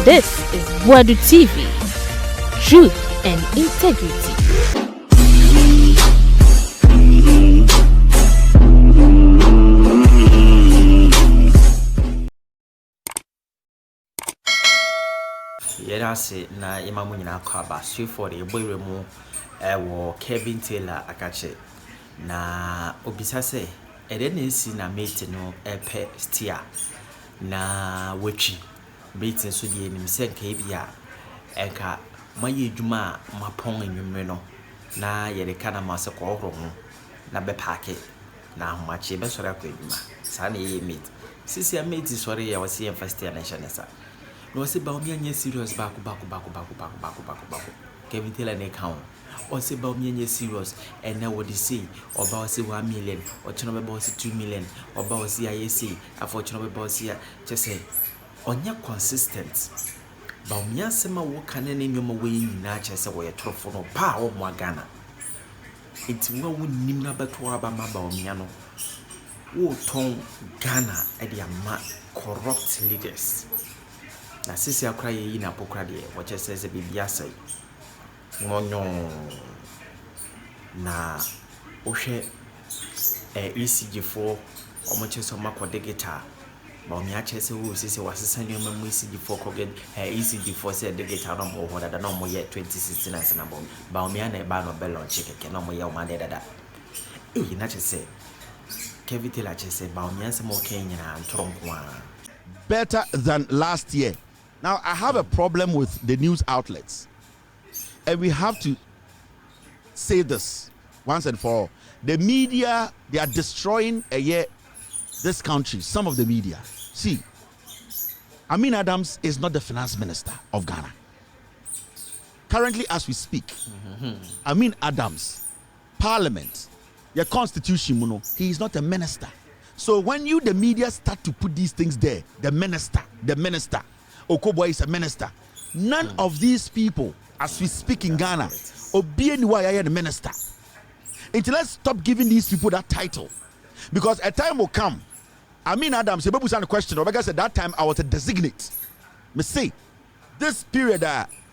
This is Wadu TV. Truth and integrity. Yerase na imamu nyina kwaba for the boy remu wo Kevin Taylor akache na obisa se ede na esi na mate no epe stia na wechi mate so die nim se nka bia eka maye dwuma mapon enwumre no na yede kana mase ko horo ho na be paake na ahomache be sore akwa dwuma sa na ye mate sisi mate sore ya wasi emfastia na shanesa no se Bawumia nye serious back. Kevin Taylor ne count. Or say Bawumia nye serious and now what they say or about say 1 million or channel about say 2 million or about say IAC unfortunately about say just say on your consistent. Bawumia sema wo kan na nyoma we nyina chese wo yetrofo no pa wo mo Ghana. Enti wo nim na beto aba ma Bawumia no. Wo ton Ghana e dey ama corrupt leaders. Na sisi akra yi Napo kra de wache sese bibia sai ngonyo na ohwe ECG for omoche so makodegeta Bawumia chese wo sisi wasesa nyoma mu ECG for kogen ECG for say degeta no mo hoda na mo ye 2016 na Bawumia na ba no be launch keke na mo ye o ma de dada na chese Kevin Taylor chese Bawumia se mo Kenya na ntronkwa better than last year. Now, I have a problem with the news outlets, and we have to say this once and for all. The media, they are destroying this country, some of the media. See, Amin Adams is not the finance minister of Ghana. Currently, as we speak, Amin Adams, Parliament, your constitution, he is not a minister. So when you, the media, start to put these things there, the minister, Okoboy is a minister. None of these people, as we speak in Ghana, Obieniwa the minister. Until let's stop giving these people that title. Because a time will come. Amin Adams, you said a question. Obega said that time I was a designate. Me say, this period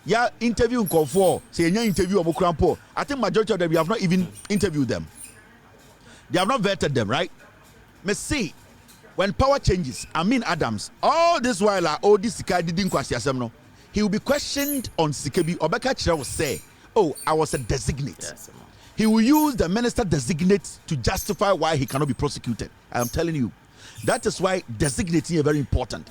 yeah, interview for say interview of I think majority of them we have not even interviewed them. They have not vetted them, right? Me say, when power changes, Amin Adams, all this while this guy didn't question no. He will be questioned on Sikebi. Obeka Chira will say, oh, I was a designate. Yes, he will use the minister designate to justify why he cannot be prosecuted. I am telling you. That is why designating is very important.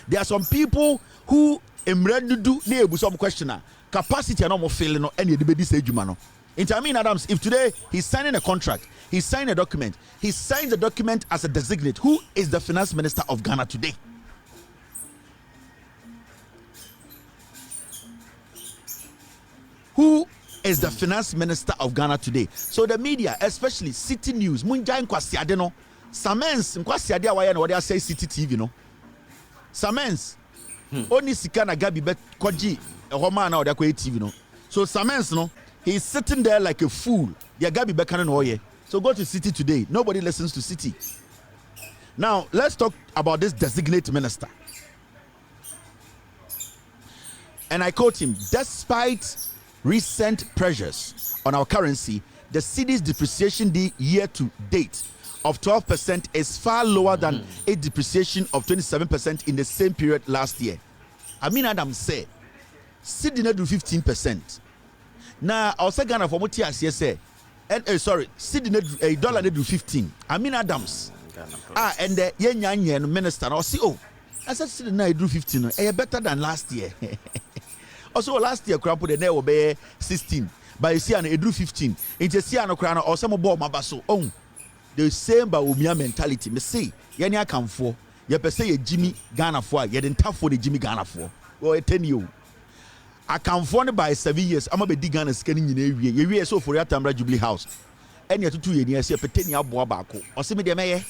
There are some people who do some questioner capacity and no failing no any debate this age man. Amin Adams, if today he's signing a contract, he's signing a document, he signs the document as a designate. Who is the finance minister of Ghana today? Who is the finance minister of Ghana today? So the media, especially City News, Munja Nkwasiade no, Samens Nkwasiade awaya no they say City TV no. Samens only sikana gabi bet koji ehoma na oda kwa TV no. So Samens no, he's sitting there like a fool. So go to City today. Nobody listens to City. Now, let's talk about this designate minister. And I quote him, despite recent pressures on our currency, the Cedi's depreciation year to date of 12% is far lower than a depreciation of 27% in the same period last year. Amin Adams said, Cedi do 15%. Now, I was Ghana for what years say, sorry, Cedi dollar do 15. Amin Adams, and the young minister, I see, oh, I said Cedi do 15. Better than last year. Also, last year, crap put the never be 16, but you see, and it do 15. It's a Siano crown or some more mabaso. Oh, the same Bawumia mentality. Me say, Yanya come for, you per se Jimmy Ghana for, you didn't tough for the Jimmy Ghana for, or 10 years. I can fund by 7 years. I'm a bit digging and scanning in every year. You so for your Tambra Jubilee House. And you're 2 years, you're pretending you're Boabaco. Or see me the mayor.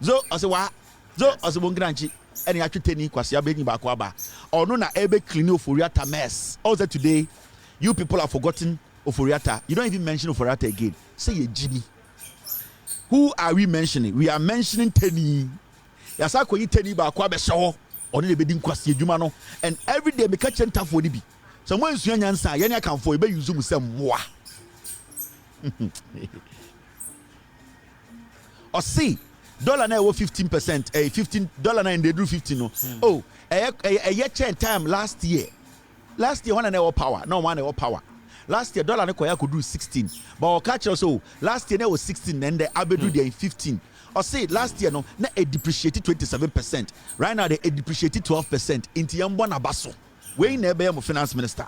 So, I say, what? So, I say, one grantee. And you actually tell me, because you're being Bakwaba. Or no, na ebe clean Oforiata mess. Also, today, you people have forgotten Oforiata. You don't even mention Oforiata again. Say, Jimmy. Who are we mentioning? We are mentioning Tenny. yasa ko yi teni ba ko abɛhyɛ hɔ ɔne ne bɛdi nkwasi adwuma no and every day meka kyɛ ntafo ni bi so mo nsua nyansa yɛne akamfo ebe use mu sɛ mmoa ɔsi dollar na ɛwɔ 15% $15 na ndeduru 15 no oh ɛyɛ chain time last year one na ɛwɔ power no one ɛwɔ power last year dollar ne kɔya kɔduru 16 but ɔka kyerɛ so last year na ɛwɔ 16 and abedu there in 15 or say last year no na a depreciated 27%. Right now they a depreciated 12%. Inti yambo na baso. We na ebe mo finance minister.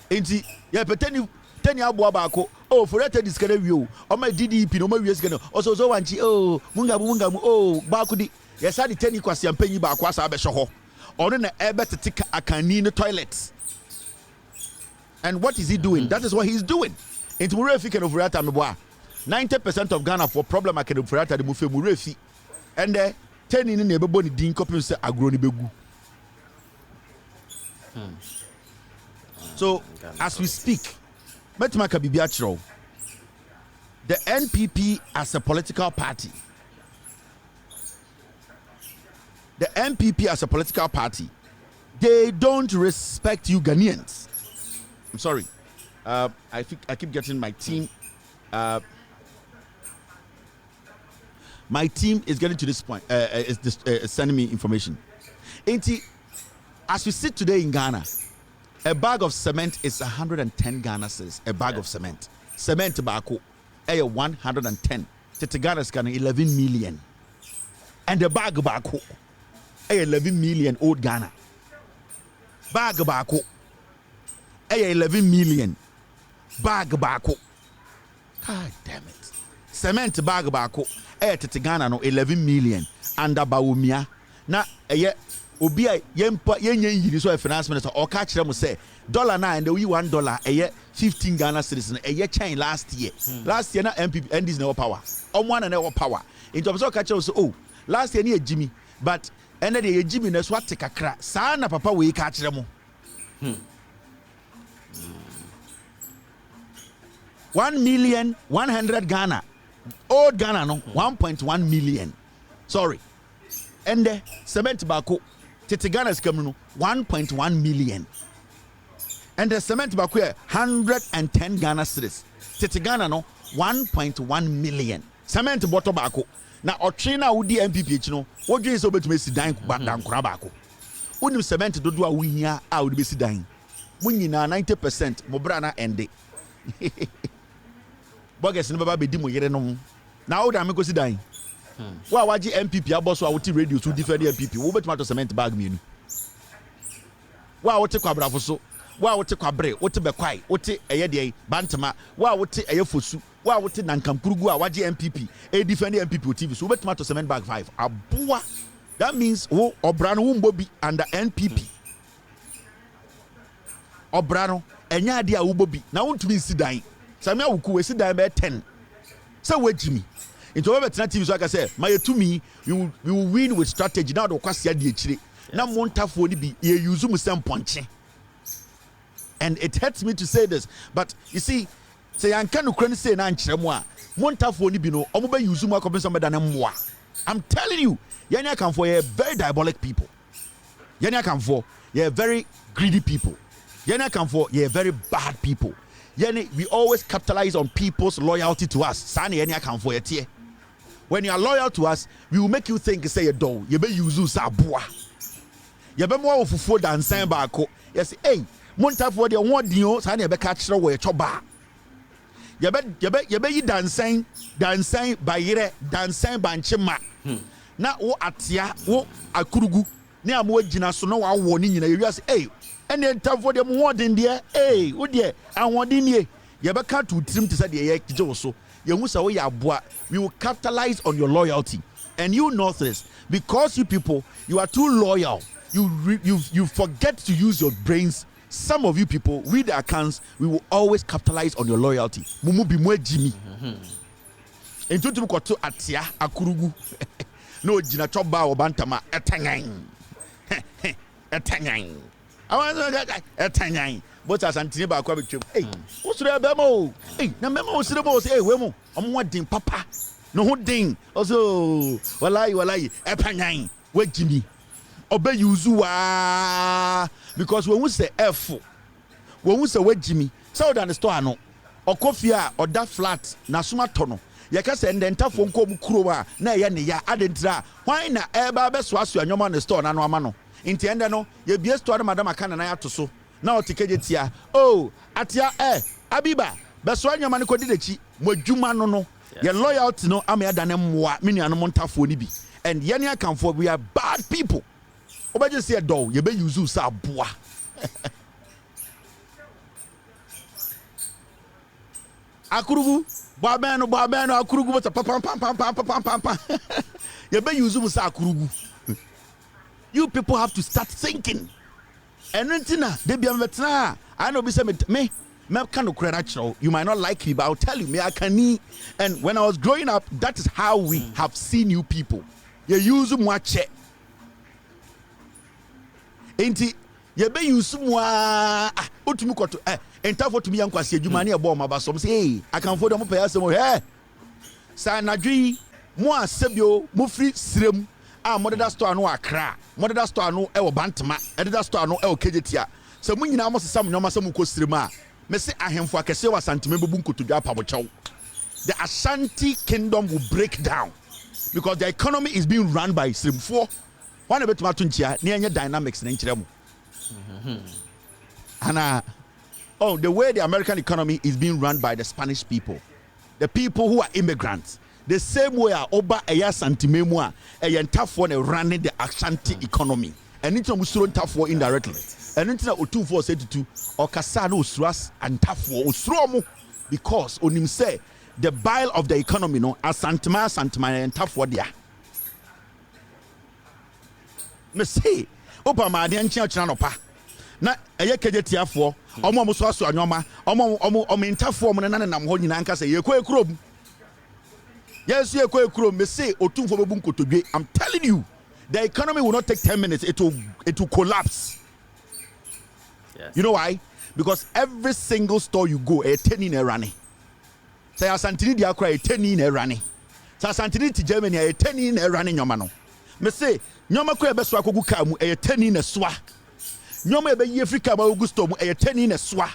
Inti ya peteni abo abako. Oh for that discredit view. O my DDP no my wies gano. Also so wanchi oh mungabu oh bako di. Yes I di teni kwasi ampenyi bako asa abesho ho. Ono na ebe tetika akani no toilets. And what is he doing? That is what he's doing. Inti mure fike no for that ameboa. 90% of Ghana for problem I can do for that the mufe murefi and 10 in the body din copy say agro ni begu. So as we speak, Metumaka Bibiachro, the NPP as a political party, they don't respect you Ghanaians. I'm sorry. I keep getting my team. My team is getting to this point. Is sending me information. As we sit today in Ghana, a bag of cement is 110 Ghana cedis. A bag of cement. Cement tobacco, 110. Ghana is 11 million. And the bag tobacco, 11 million old Ghana. Bag tobacco, 11 million. Bag tobacco. God damn it. Cement bag tobacco. Tete Ghana no 11 million under Bawumia na obi a yempa yenye yiri so finance minister o ka kire mo say dollar na and we $1 15 Ghana cedis na chain last year na MPP NDs na power omo na power into so ka kire so oh last year na Jimmy but ene de Jimmy na so ate kakra sa na papa we ka kire mo 1,100,000 Ghana. Old Ghana no 1.1 million. Sorry. And the cement bako Tete Ghana is coming no 1.1 million. And the cement bako 110 Ghana cedis. Tete Ghana no 1.1 million. Cement bottle bako. Na otrina udi MPP no. What you is over to me si dan kura bako. Unim cement dodo a wuhia a udi be si dan. Munyina 90% mo bra na ende. Bogus never be dimo yere no. Now that me go sit down. Wa waji MPP aboso a wuti radio to defend MPP. Wo betuma to cement bag me nu. Wa wote kwabra foso. Wa wote kwabre, wote bekwai, wote eye de bantama. Wa wote eye fosu. Wa wote nankamkurugu a waji MPP. E defend MPP TV. So betuma to cement bag 5. Abua. That means wo obrano wo mbobi under NPP. Obrano enya ade a wo bobi. Na wontumi sit down. Samia wuku we sit down by 10. So wait Jimmy. Into over TV so I can say, my to me, we will win with strategy. Now the kwasi adi echire. Na montafo ni bi ye use mu sem ponche. And it hurts me to say this, but you see, say anka no kran say na nkyere mu a, montafo ni bi no, omo be use mu akobin somebody na mmoa. I'm telling you, Yanya Kamfo ye very diabolic people. Yanya Kamfo ye very greedy people. Yanya Kamfo ye very bad people. We always capitalize on people's loyalty to us. When you are loyal to us, we will make you think say a do. You be use sa boa. You be more of food than saying bako. Yes, hey, monta for the one dio. Sani be catch the way choba. You be dancing bayire, dancing banchema. Na wo atia wo akurugu. Ni amwe jina so no wa woni nyina. You say hey. And then time for them more than there, hey, oh dear, and one in ye. You ever can't to trim to say the air so. You must say, we will capitalize on your loyalty. And you know this because you people, you are too loyal. You forget to use your brains. Some of you people read the accounts. We will always capitalize on your loyalty. Mumu bi mwe Jimmy. Into to koto atia akurugu. No jina choba obantama etangan. Etangan. I want to get but as Antony Bakwa, hey, what's the memo? Hey, na memo was the boss, hey, Wemo, I'm wanting papa. no ho ding also walai epanyan wagimi obe yuzu wa because when we say f when we say wagimi so that the store no okofia or that flat na suma tono yaka se ndentafo nko kuro a na ye ne ya adentira why na eba be so aso anyoma ne store na no ama no nti ende no ye bie store na madam aka na ya to so na otikeje tia oh atia abiba be so anyoma ne kodi dechi modwuma no your loyalty no am ya dane mmoa me nuanom ntafo ni bi and ye ne akamfo we are bad people obaje se do ye be use sa boa akurugu babeno akurugu but pam you be use musa akurugu. You people have to start thinking and rentina they be metna I know be say me kind of natural you might not like me but I'll tell you me I can and when I was growing up that is how we have seen you people you use mwache enti you be use mwa utumi koto entafo tumi yankwase adwuma ne ebo maba so say hey I can for them pay asem hey sa nadwi mo asebio mo free sirem modern store no akra modern store no e wo bantama edda store no e wo kejetia so mo nyina mo sesam nyoma sam ko sirem a me se ahemfo akese wa santime bebu nkotodwa apabochew the Ashanti kingdom will break down because the economy is being run by siremfo one betuma to nchia ne enye dynamics na nkyere mo ana oh, the way the American economy is being run by the Spanish people, the people who are immigrants, the same way Oba Eya Santimemu a tough one running the Ashanti economy, and it's almost tough for indirectly. And it's not 242 or Kasano Usras and tough for Usromo because on him say the bile of the economy, no, as Santima and tough for there. Me say, Opa Madian Chanopa. Na eye kejetiafo omo so aso anyoma omo intafo mo na nam ho nyina nka se ye kwa ekrom yes ye kwa ekrom me say otumfo bebu nkotodwe I'm telling you the economy will not take 10 minutes it will collapse. Yes. You know why? Because every single store you go a 10 in a running say asantini dia kra a 10 in a running say asantini ti Germany a 10 in a running nyoma no me say nyoma kwa be so akogu ka mu a 10 in a swa nyoma ebe yi Africa ba Augusto mu e 10 in a swa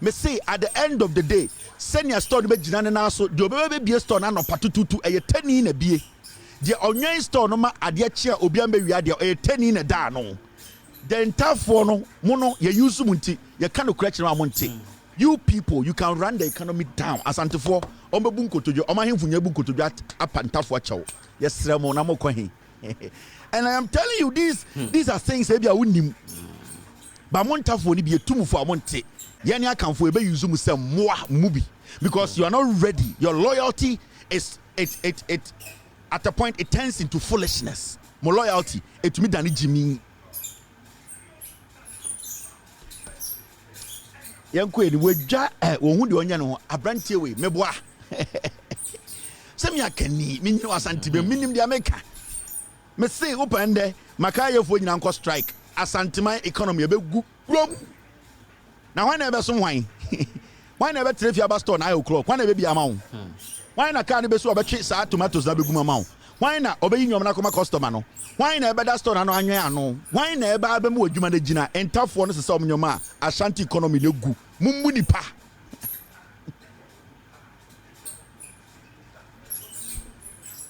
me say at the end of the day senior store be gina na so de obe be store na no patututu e 10 in a bie de onwan store no ma ade chia obi am be wi ade e 10 in a da no the entafo no mo no ye use mu nti ye ka no correction ma mo nti you people you can run the economy down asantefo ombebu nkotojo omahemfu nya bu nkotojo apantafo achew ye sremo na mo kwahin and I am telling you these are things e bia wonim ba montafo ni bi etumfo amonte ye ne akanfo e be use mu sem moa mubi because you are not ready your loyalty is it at a point it turns into foolishness mo loyalty etumi dane jimi yanko eni wodwa wo hu de onya ne ho abrantie we meboa sem ya kani minyi wasante be minim de ameka me say opande makayefo nyina nko strike asantima economy ebegu rom na when na be so hwan why na be trefia ba store na 9 o'clock why na be bia ma wo why na car ne be so obetwe sa tomatoes na begu ma wo why na obeyi nyom na koma customer no why na be da store na no anwen ano why na e ba mu adwuma na gina entafo no se som nyom a Ashanti economy le gu mummu nipa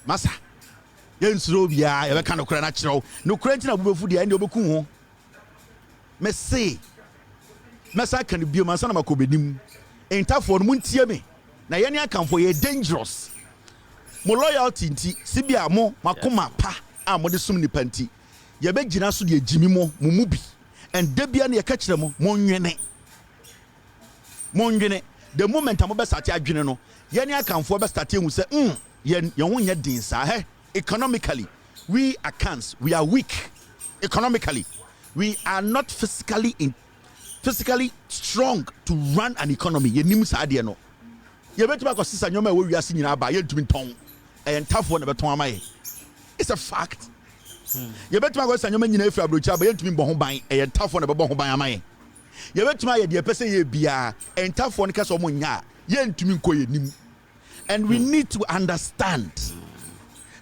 masa yensuro bia ye be ka no kura na kyerɛw no kura ntina bubefu dia ndi obeku ho me say mesa kan bio mansa na makobenim entafo no muntie me na ye ne akamfo ye dangerous mo loyalty nti sibia mo makoma pa a mo de sum nipa nti ye be gina so de agimi mo mu bi and debia na ye ka kyerɛ mo monwene the moment am be start adwene no ye ne akamfo be start ehu se ye ho nya din sa he economically we are weak economically we are not physically strong to run an economy ye nim sa de no ye betima ko sisa nyoma we wiase nyina ba ye ntumi ton e ntafo na beton amaye it's a fact ye betima ko sisa nyoma nyina efi abrocha ba ye ntumi bɔ ho ban e ntafo na bɛbɔ ho ban amaye ye betima ye de pese ye bia ntafo no kase omo nya ye ntumi nko ye nim And we need to understand.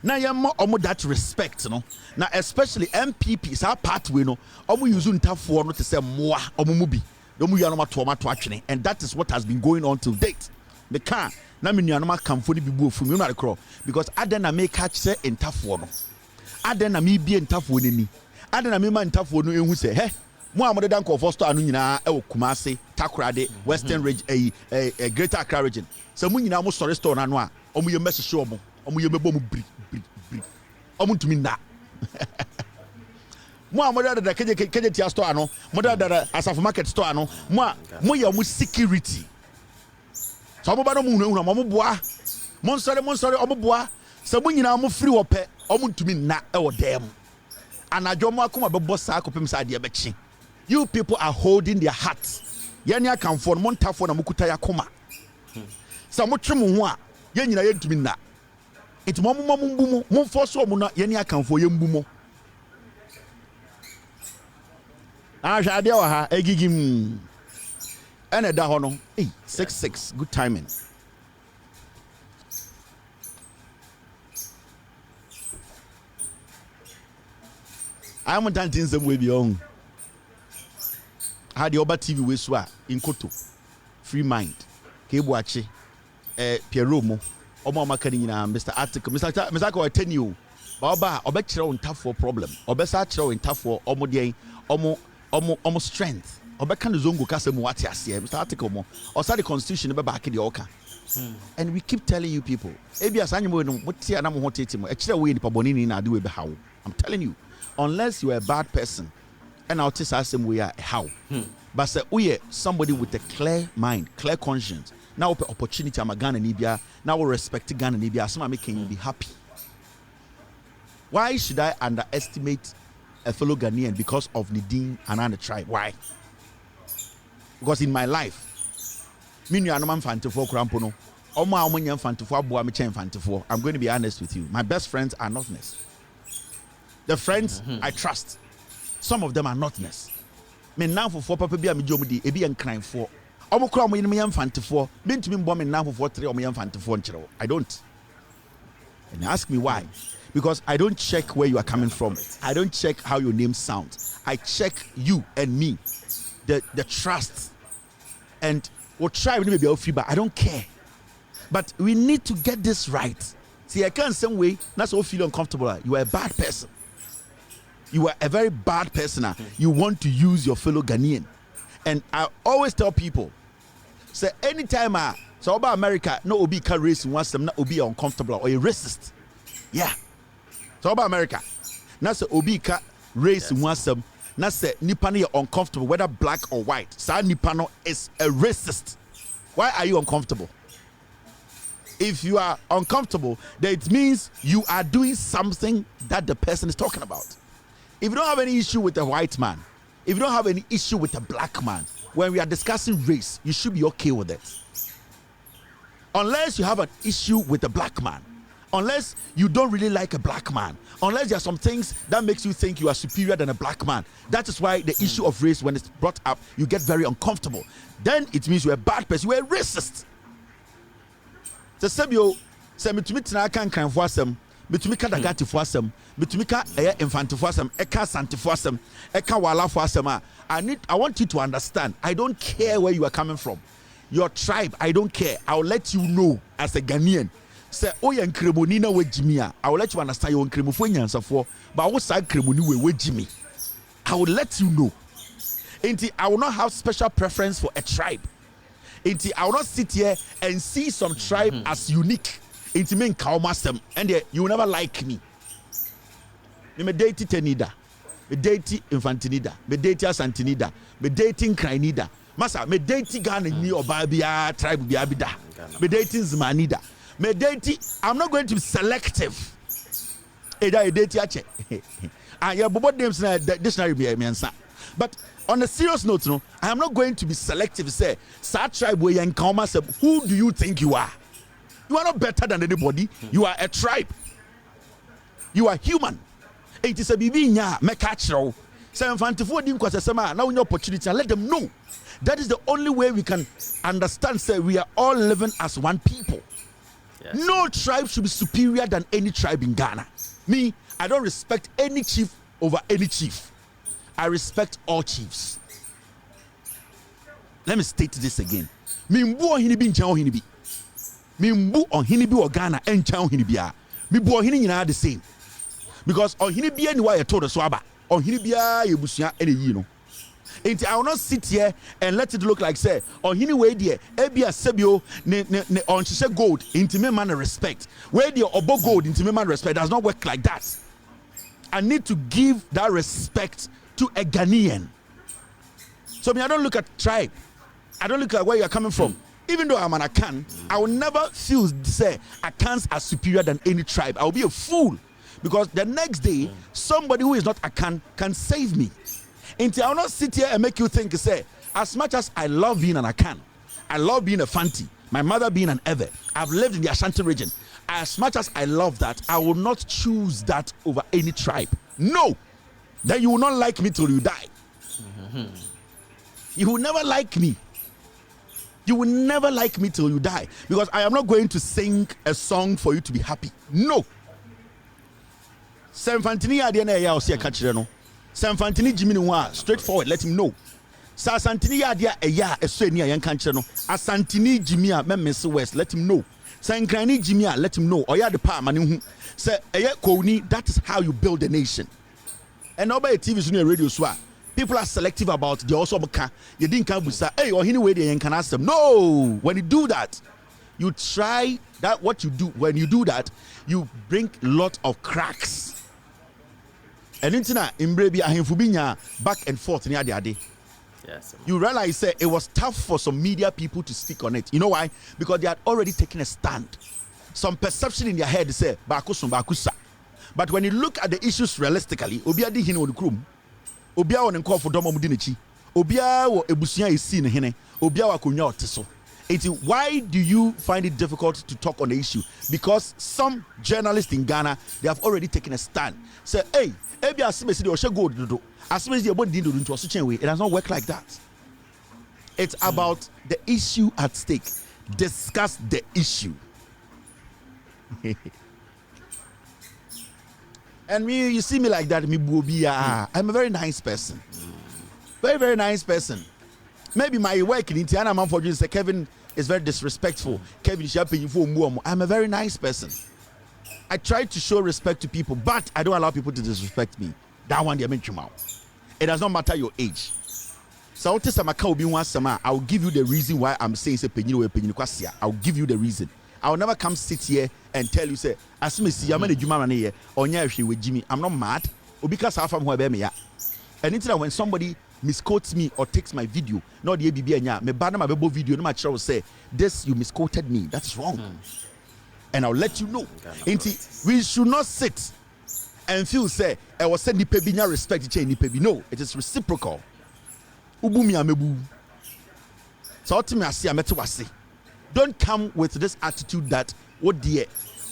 Now you have that respect, no. Now especially MPPs our pathway, no. Omo use ntafo no to say moa omo mubi. Domu ya no ma to atwene, and that is what has been going on till date. The car na me nuanoma kamfo ni bibu ofum you know the crow because aden na make catch say ntafo no. Aden na me bie ntafo nani. Aden na me ma ntafo no ehu say he mo amode dan ko first anu nyina e Kumasi, Takoradi, Western region Greater Accra region. So mo nyina mo sorry store na no a omo ye message omo ye mebo mo bri omo ntumi na mo amode da keje tia store ano mo da asafo market store ano mo ye mo security so mo ba no mo hunu mo boa mo nsore omo boa so mo nyina mo free wo pe omo ntumi na e wo dem anadwo mo akoma bebo saa kopem saa de bechi. You people are holding their hearts. Yani akamfo mo ntafo na mukuta yakoma. Sa mo twemo ho a ye nyina ye ntumi na. Enti mo mbu mo force mo na yani akamfo ye mbu mo. Ahwa de wa ha egigim. Ene da ho no. 66 good timing. I am dancing some way beyond. Had the Oba TV we swa in Koto. Free mind. Kebuachi. Pieromo. Omo makani nyina Mr. Article. Mr. Ko tell you. Oba obekire on tough for problem. Obesa kire on tough for omo dey omo strength. Obeka no zongo kase mu wate ase. Mr. Article mo. Osa the constitution be back the oka. And we keep telling you people. Ebi asanyemo no motia na mo hotete mo. E kire we nipa boni ni na ade we be hawo. I'm telling you. Unless you are a bad person. And I'll tell us we are how. But say we are somebody with a clear mind, clear conscience. Now opportunity I'm a Ghana Nibia. Now we respect Ghana Nibia. Some making you be happy. Why should I underestimate a fellow Ghanaian because of Nidin and another tribe? Why? Because in my life, I'm going to be honest with you. My best friends are notness. The friends I trust. Some of them are notness. Me now for papa bi am jomudi ebi en crying for. Omo kra mo yin fante for. Me ntumi mbo me now for 3 omo yin fante for nchero. I don't. And you ask me why? Because I don't check where you are coming from. I don't check how your name sounds. I check you and me. The trust. And what try we be free, but I don't care. But we need to get this right. See, I can't some way that's all feel uncomfortable. You are a bad person. You are a very bad person. You want to use your fellow Ghanaian. And I always tell people, say anytime so about America, no obi can race wants them not obi uncomfortable or a racist. Yeah. So about America. Now say obi can race wants them, not say nipano uncomfortable, whether black or white. Sa nipano is a racist. Why are you uncomfortable? If you are uncomfortable, then it means you are doing something that the person is talking about. If you don't have any issue with a white man, if you don't have any issue with a black man, when we are discussing race, you should be okay with it. Unless you have an issue with a black man, unless you don't really like a black man, unless there are some things that makes you think you are superior than a black man. That is why the issue of race, when it's brought up, you get very uncomfortable. Then it means you're a bad person, you're a racist. So Sebio, say me to me tena kan kan for asem, me to me ka dagati for asem, me to me ka infant for asem, eka santi for asem, eka wala for asem. I want you to understand. I don't care where you are coming from. Your tribe, I don't care. I'll let you know as a Ghanaian. Say, oh, you're Kremoni na we Jimmy. I will let you understand you're Kremofo nyansa for, but I will say Kremoni we Jimmy. I will let you know. I will not have special preference for a tribe. I will not sit here and see some tribe as unique. Me them, and you will never like me. Me date tenida, me date infantinida, me date asantinida, me dating crinida. Masa, me date Ghana ni obabia tribe biabida. Me dating Zmanida. Me date. I'm not going to be selective. Eda date yache. And your bobo names na dictionary be mensa. But on a serious note, no, I am not going to be selective. Say, such tribe where you encounter, who do you think you are? You are not better than anybody. You are a tribe. You are human. It is a baby nya me catch you. Say infantifo dim kwase sema na your opportunity and let them know. That is the only way we can understand. Say we are all living as one people. No tribe should be superior than any tribe in Ghana. Me, I don't respect any chief over any chief. I respect all chiefs. Let me state this again. Mimbu ohini bi ncha ohini bi. Mimbu ohini bi o Ghana encha ohini bi a. Mimbu ohini nyina the same. Because ohini bi ani wa ye to so aba. Ohini bi ye busua ene yi no. Enti I will not sit here and let it look like say ohini we there ebia sebio ne onhye gold enti me man respect. We there obo gold enti me man respect. Does not work like that. I need to give that respect to a Ghanaian. So I don't look at tribe. I don't look at where you are coming from. Even though I'm an Akan, I will never feel say Akans are superior than any tribe. I will be a fool because the next day somebody who is not Akan can save me. Until I will not sit here and make you think, say, as much as I love being an Akan, I love being a Fanti, my mother being an Ewe, I've lived in the Ashanti region. As much as I love that, I will not choose that over any tribe. No, then you will not like me till you die. You will never like me. You will never like me till you die because I am not going to sing a song for you to be happy. No. Semfantini adena ya osia kachire no. Semfantini jimi ni straightforward, let him know. Sa santini adia eya eso eni ayan kanchire no. Asantini jimi a memese west, let him know. Sankrani jimi a let him know. Oya de pa mane hu. Say eye kowni, that is how you build a nation. And nobody TV so na radio so people are selective about the also baka. You didn't come with say, hey, or anyway they can ask them. No, when you do that, you try that what you do. When you do that, you bring lot of cracks. And intina imbrebi ahemfubinya back and forth near the ade. Yes. You realize it was tough for some media people to speak on it. You know why? Because they had already taken a stand. Some perception in their head say bakusum bakusa. But when you look at the issues realistically, obiadi hine odukrum. Obia won nkofo domo mudi nechi obia wo ebusuan esi ne hene obia wa konwa oteso. Why do you find it difficult to talk on the issue? Because some journalists in Ghana, they have already taken a stand. Say, hey, ebia asimesi de o she gold dodo asimesi de body dodo nto so chen we. It does not work like that. It's about the issue at stake. Discuss the issue. And me, you see me like that, me bobia. I'm a very nice person. Very, very nice person. Maybe my work in Indiana man for you say Kevin is very disrespectful. Kevin Shapping for more. I'm a very nice person. I try to show respect to people, but I don't allow people to disrespect me. That one they mention out. It does not matter your age. So I'll give you the reason why I'm saying say I'll give you the reason. I'll never come sit here and tell you say as me see I'm with Jimmy. I'm not mad because half from where me ya. And it's when somebody misquotes me or takes my video, not the ABB me ban my video, no matter say this you misquoted me. That's wrong. And I'll let you know. We should not sit and feel say I was sending pebinya respect to nipebi. No, it is reciprocal. Ubumia mebu. So ultimately I see I met wasi. Don't come with this attitude that what dear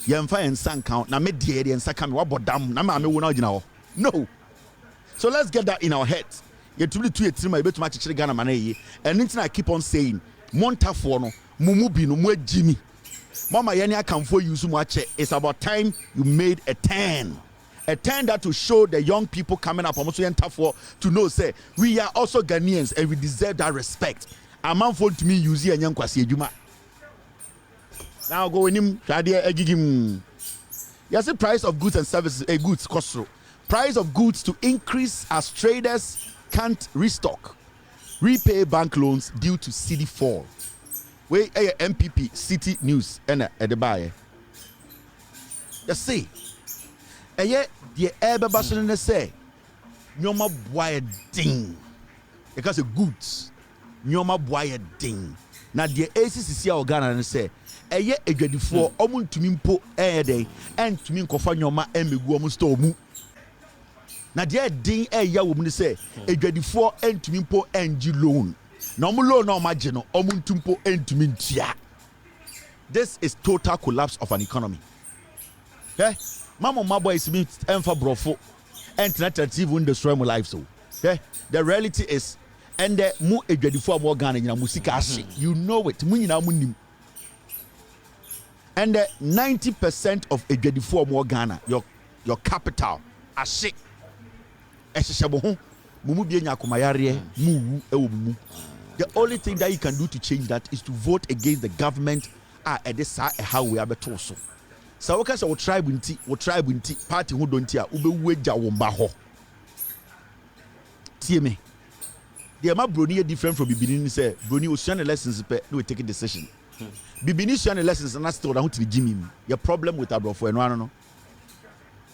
yemfa and san count na me dear and sakam what dam na me wona gina. No. So let's get that in our heads. You to be to my bet match Ghana man and I keep on saying montafo no mumu bi no mo Jimmy. Mama yani akam for you so much. It's about time you made a turn. A turn that to show the young people coming up almost to know say we are also Ghanaians and we deserve that respect. A man for to me use and young kwasi ejuma. Now go in him, yes, the price of goods and services, goods cost. Price of goods to increase as traders can't restock, repay bank loans due to Cedi fall. Where MPP City News and the buyer. Just say, the air bastion say, Nyoma boy ding, because the goods, Nyoma boy ding. Now the ACCC organ and say. Eye edwadifo omu ntumi mpo dey and tumi nkofa nyoma emegu omu store mu na de din eya wo mu ne say edwadifo entumi mpo enji loan na omu loan na omagye no omu ntumpo entumi ntia. This is total collapse of an economy. Okay, mama boys me emfa brofo entenative will destroy my life. So okay, the reality is and the mu edwadifo amo Ghana nyina musika ahye, you know it, mu nyina mu nim. And 90% of Ejadifo more Ghana, your capital, Ashe. The only thing that you can do to change that is to vote against the government at this how we are better so. So we can say we tribe party who don't hear ube weja womba ho. Tie me. The ama broni different from Bibini say broni osuan lessons pe no take a decision. Bibini osuan lessons and still down to the Jimmy. Your problem with Abrofo no.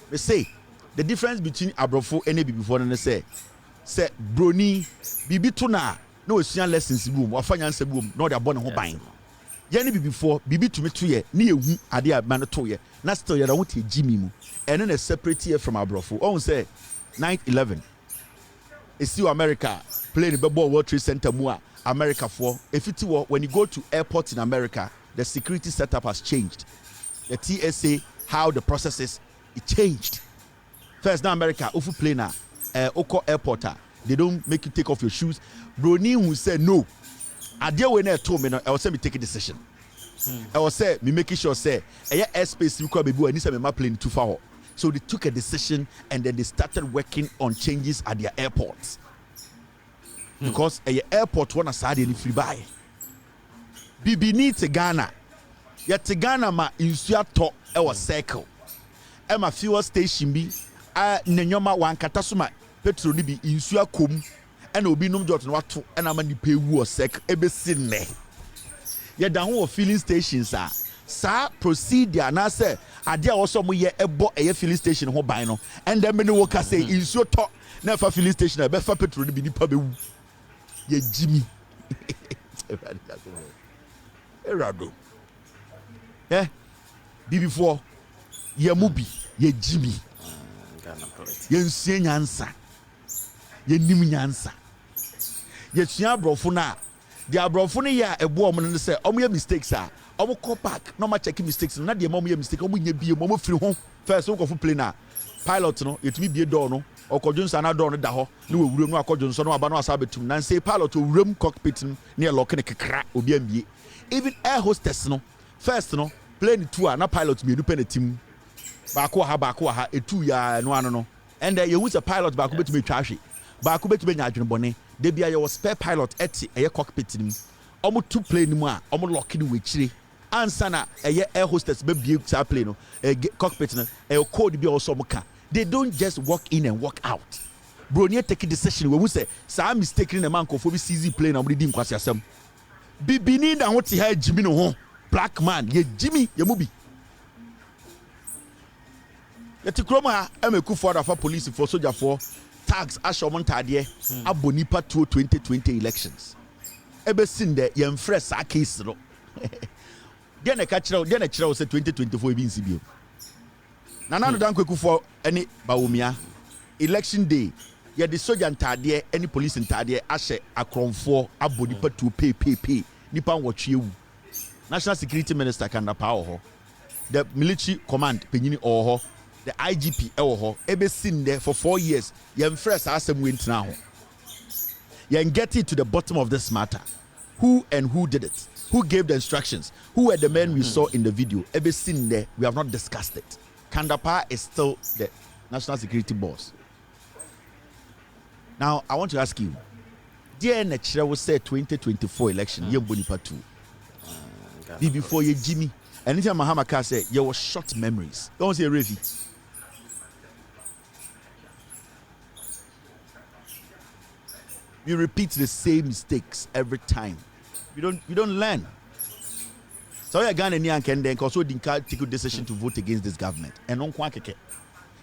They say the difference between Abrofo and before and say broni bibi tuna no osuan lessons boom or finance boom no they born ho ban. Yanni before bibi to me 2 year ni ehu ade a man 2 year na still you don't want Jimmy mu and then a separate year from Abrofo. On say 9/11 it's you America playing the World Trade Center more America for if it's when you go to airports in America the security setup has changed. The TSA how the process is it changed. First now America if you play now Oko airport they don't make you take off your shoes. Broni who said no I deal when I told me I was say me take a decision. I was say me making sure say airspace you come and say my plane too far. So they took a decision and then they started working on changes at their airports. Because a airport one aside any free buy. Bibini to Ghana. Yet to Ghana ma insua to our circle. Emma fuel station be nenyoma wan katasuma petrol ni bi insua kom and obi num jot no wato and amani pay wu sec ebe sinne. Yet da ho filling stations are sa procedure na say ade a woso mo ye ebo eye filling station ho ban no and then me no work say insuo to na fa filling station e be fa petrol ni bi nipa be wu ye Jimmy erado before ye mubi ye Jimmy ye nsie nyansa ye nim nyansa ye tua abrofo na the abrofo ne ya ebo omo no say omo ye mistakes omo call back no ma check mistakes na de omo ye mistake omo nya bie omo firi ho first wo ko fu play na pilot no yetumi bie door no okodwonsa na door no da ho na wewuram no akodwonso no aba no asa betum na say pilot owuram cockpit no na lock ne kekra obi ambie even air hostess no first no plane two na pilot me edupe na tim baako ha etu ya no ano no and you use a pilot baako betumi twahwe baako betumi nya adwenbone de bia your spare pilot eti eye cockpit nim omo two plane mu a omo lock ni wechire ansa na eye air hostess be bie sa plane no cockpit no code bi also omo ka. They don't just walk in and walk out. Brony take a decision when we say some mistake in the man ko fobi CZ plane na we di nkwasi asem bibini na ho ti ha Jimmy no ho black man ye Jimmy ye mubi yeti kroma emeku for da for police for soldier for tags ashomon tade abonipa 2020 elections ebe sin de ye mfre sa case no de na ka kire de na kire say 2024 ebi nsi bio nana no dan kweku for any Bawumia election day ye the soldier ntade any police ntade ahye akronfo abonipa to pay nipa nwotwe national security minister kan Napo ho the military command penyini ho the IGP ho ebe sin there for 4 years ye mfres asem wentina ho ye get it to the bottom of this matter who did it, who gave the instructions, who were the men we saw in the video. Ebe sin there we have not discussed it. Kandapa is still the national security boss. Now I want to ask you, dear Nechira will say 2024 election ye bonipa 2 before ye Jimmy anytime Mahamaka say you were short memories don't say Revi you repeat the same mistakes every time you don't learn. So you're Ghana and can then also take a decision to vote against this government and on kwakeke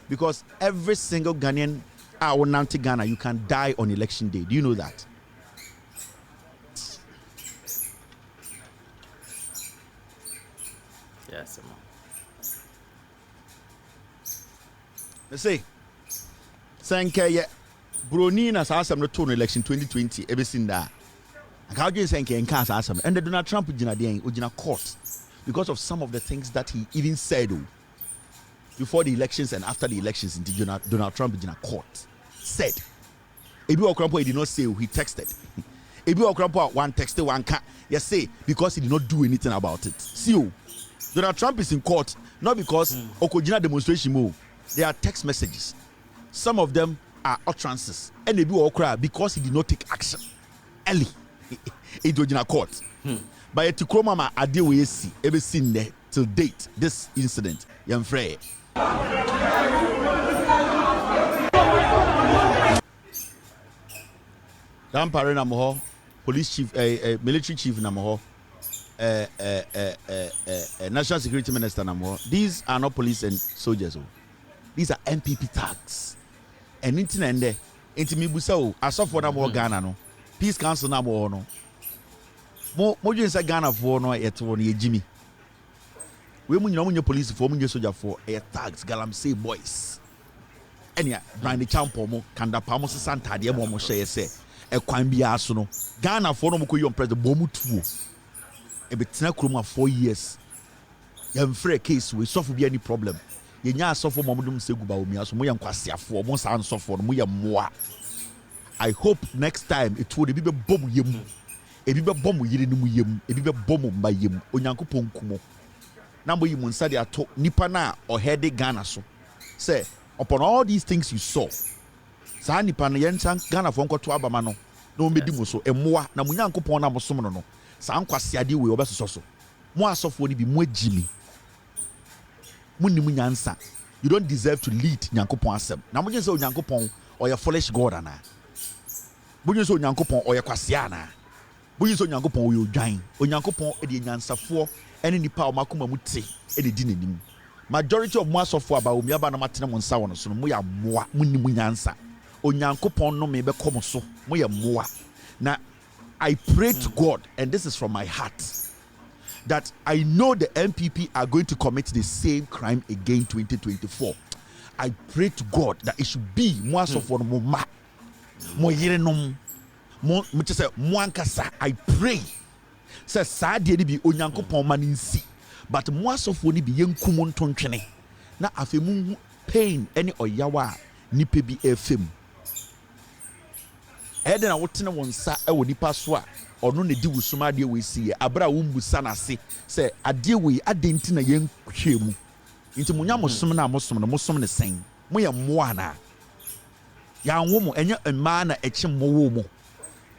because every single Ghanaian nanti Ghana you can die on election day. Do you know that? Yes, let's say Sanke Broni na asam no to election 2020 everything that how do you say in Canada asam and Donald Trump ujina court because of some of the things that he even said before the elections and after the elections in Donald Trump ujina court said Ebi Okrampo he did not say he texted Ebi Okrampo one texted one can yes say because he did not do anything about it see Donald Trump is in court not because Okojina demonstration move. There are text messages. Some of them are utterances. And they will cry because he did not take action early. It was in a court. But at Tikroma, I deal with see ever seen there till date this incident. Young Frey. Dan Paré Namoho, police chief, military chief Namoho, national security minister Namoho. These are not police and soldiers. These are MPP tags. And into me busa I saw for Namoho Ghana no. Peace Council Namoho no. Mo you say Ghana for no yet one ye Jimmy. We mun your police for mun soldier for tags galamsey boys. Enya brand the champo mo kanda pamo santa de mo share say. Ekwan bia so no Ghana for no mko yom president bomu tuo e betena kroma 4 years yam free case we suffer be any problem ye nya suffer momdum segu Bawumia so mo yam kwasiafo mo sa suffer no mo yam moa. I hope next time it will be bom yem e bi be bom yire ni mu yem e bi be bom mba yem onyankopon kumo na mo yimu nsa de ato nipa na o head Ghana so say upon all these things you saw sa nipa na yencha Ghana fo nkoto abama no na omedi mu so emoa na munyankopon na mosom no no sa nkwasiade we obesoso so mo asofo ni bi mo agimi munni nyansa. You don't deserve to lead nyankopon asem na mo nyense onyankopon or your foolish god ana mo nyense onyankopon or your kwasia ana mo nyense onyankopon we odwan onyankopon e de nyansafo ene nipa o makoma mu te e de di nanim. Majority of mo asofo Bawumia ba na matene mo nsa wono so no mo ya moa munni nyansa. Onyankopon no me be come so mo ye moa. Now I pray to God, and this is from my heart, that I know the MPP are going to commit the same crime again 2024. I pray to God that it should be more so for mo ma mo yerenom mo say mo ankasa. I pray say sa de ni bi onyankopon ma nsi, but mo so for ni bi yenkum ntontwene na afemu pain any oyawa nipa bi efem. Eden a wotene wonsa e wo nipa so a ono ne di wusuma de we sie abra wo mbusa na se se ade we adenti na yen hwemu nti munya mosom na mosom no mosom ne sen mo ye moa na ya nwo mo enye mma na echi mo wo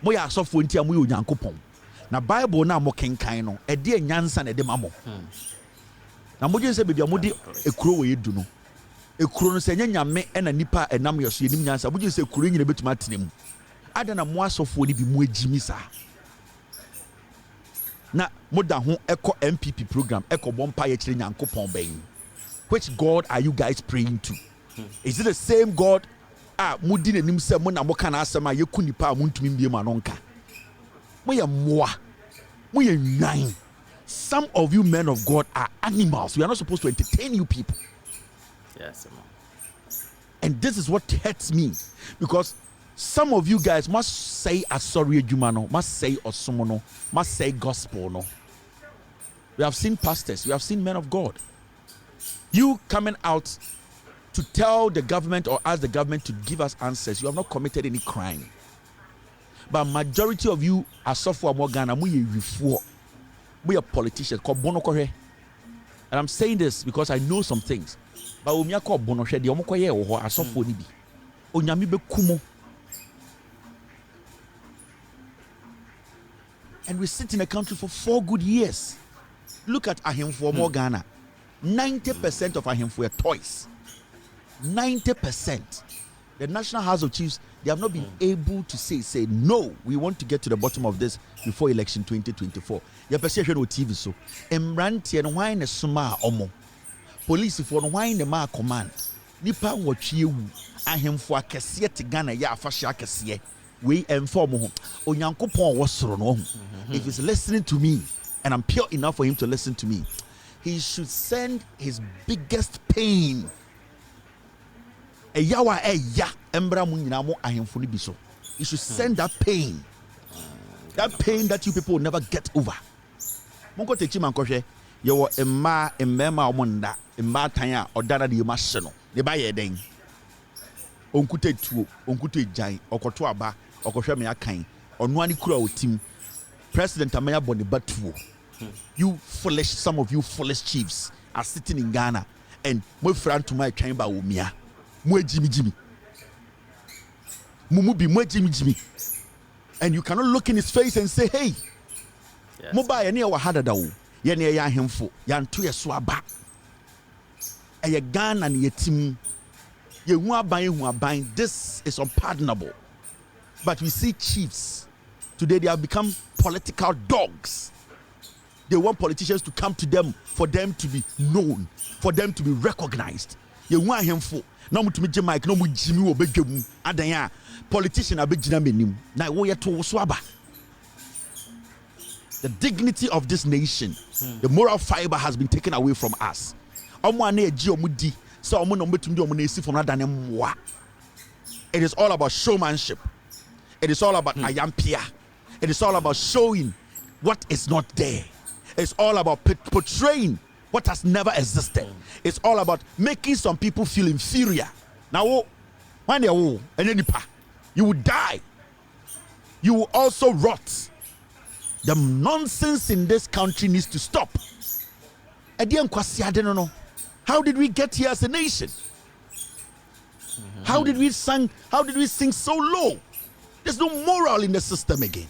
mo ya asofo nti amoye onyankopon na bible na mo kenkan no e de nyansa na de mamo na mo jense bebia mo de ekuro we edu no ekuro no se nya nyame na nipa enam yeso yenim nyansa mo jense ekuro nyina betuma atenemu adana mo asofo ni bi mo agimi sa na moda ho eko MPP program eko bompa ye kire nyankopon ben. Which God are you guys praying to? Is it the same God mudi nanim se mo na mo kana asema ye kunipa mo ntumi mbie ma nonka mo ye moa mo ye nwan. Some of you men of God are animals. We are not supposed to entertain you people. Yes, ma'am. And this is what hurts me, because some of you guys must say asori ejuma no, must say osomo no, must say gospel no. We have seen pastors, we have seen men of God. You coming out to tell the government or ask the government to give us answers, you have not committed any crime. But majority of you are suffer more Ghana, we are politicians called bono kohe. And I'm saying this because I know some things. But Bawumia called bono kohe, the omokoye or asofo ni bi. Onyami be kumo. And we sit in a country for 4 good years. Look at Ahimfo more Ghana. 90% of Ahimfo are toys. 90%. The National House of Chiefs, they have not been able to say no, we want to get to the bottom of this before election 2024. Your perception of TV so. Emranti and wine a suma omo. Police for wine the ma command. Nipa watch you. Ahimfo akesiye te Ghana ya afasha akesiye. We inform him. Onyankopon was no. If he's listening to me, and I'm pure enough for him to listen to me, he should send his biggest pain. He should send that pain. That pain that you people will never get over. Monko techi mankoshe. Yo emma omonda emma tanya odana de mashino. De ba ye den. Onkute tuo, onkute jan, okoto aba, okohwe me akan. Ono ani kura otim. President amaya boni batuo. Some of you foolish chiefs are sitting in Ghana and my friend to my train Bawumia. Mwe Jimmy. Mumubi mwe Jimmy. And you cannot look in his face and say, hey, Mobile near Wahadadaw, Yania Yahimfo, Yan Tuya Swaba. A Ghana and your team. You are buying. This is unpardonable. But we see chiefs today, they have become political dogs. They want politicians to come to them for them to be known, for them to be recognized. You want him for no to me Mike, no Jimmy or Begum, Adaya, politician a big Jinamin. Now we are to Swaba. The dignity of this nation, the moral fiber has been taken away from us. It is all about showmanship. It is all about ayampia. It is all about showing what is not there. It's all about portraying what has never existed. It's all about making some people feel inferior. Now, when you will die. You will also rot. The nonsense in this country needs to stop. How did we get here as a nation? How did we sing so low? There's no moral in the system again.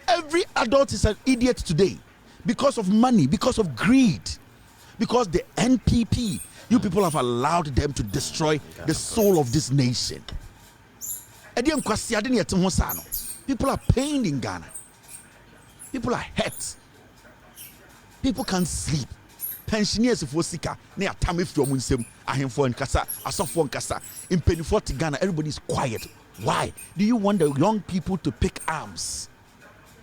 Every adult is an idiot today because of money, because of greed, because the NPP, you people have allowed them to destroy the soul of this nation. People are pained in Ghana. People are hurt. People can't sleep. Pensioners for sika ne atame from unsem ahemfo nkasa asofo nkasa impenifo to Ghana, everybody is quiet. Why? Do you want the young people to pick arms?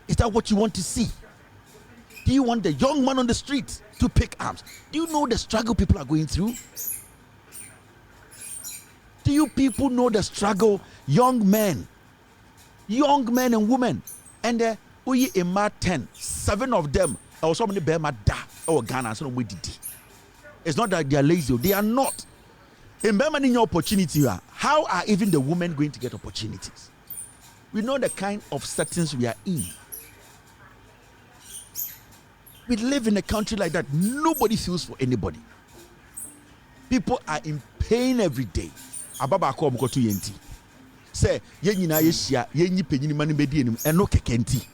Is that what you want to see? Do you want the young man on the street to pick arms? Do you know the struggle people are going through? Do you people know the struggle? Young men and women, and we in my 10, 7 of them or so many Bema da or Ghana. So we did. It's not that they are lazy; they are not. In Bema, in your opportunity, how are even the women going to get opportunities? We know the kind of settings we are in. We live in a country like that. Nobody feels for anybody. People are in pain every day. Ababa ko mko to yenti. Say ye nyina ye hia ye nyi penyini mani bedi enim eno kekenti.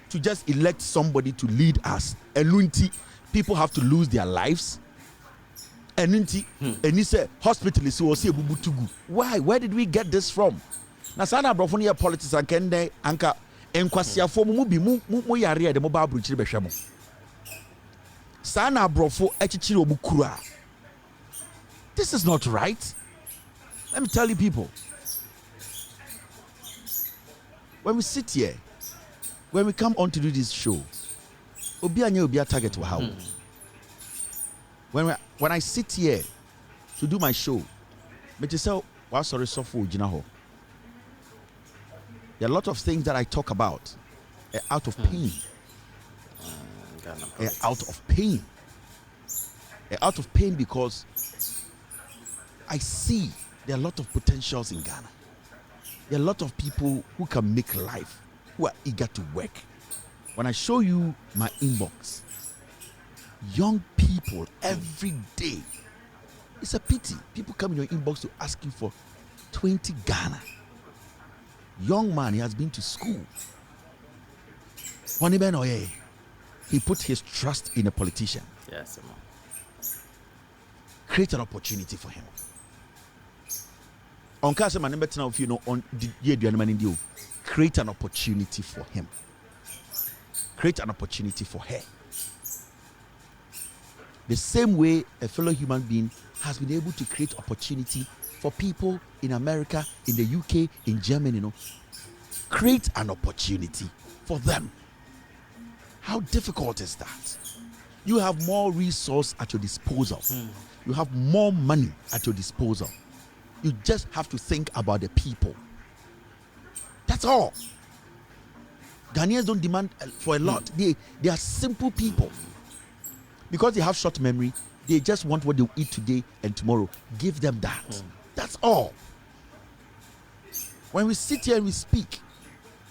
To just elect somebody to lead us. Elunti, people have to lose their lives. Enunti, and he said hospital is so bubutugu. Why? Where did we get this from? Na sana brofo ne politics and kende anka enkwasiafo mu bi mu yare de mo ba abruchiri behwe mo. Sana brofo echichiri obu kura. This is not right. Let me tell you people. When we sit here, when we come on to do this show, obi a target how. When I sit here to do my show, but you say, "Wow, sorry, so full, There are a lot of things that I talk about out of pain. Out of pain. Out of pain because I see there are a lot of potentials in Ghana. There are a lot of people who can make life, who are eager to work. When I show you my inbox, young people every day, it's a pity. People come in your inbox to ask you for 20 Ghana. Young man, he has been to school. He put his trust in a politician. Yes, create an opportunity for him. On case man better now if you know on the year create an opportunity for him. Create an opportunity for her. The same way a fellow human being has been able to create opportunity for people in America, in the UK, in Germany, create an opportunity for them. How difficult is that? You have more resource at your disposal. You have more money at your disposal. You just have to think about the people. That's all. Ghanaians don't demand for a lot. They are simple people. Because they have short memory, they just want what they'll eat today and tomorrow. Give them that. That's all. When we sit here and we speak,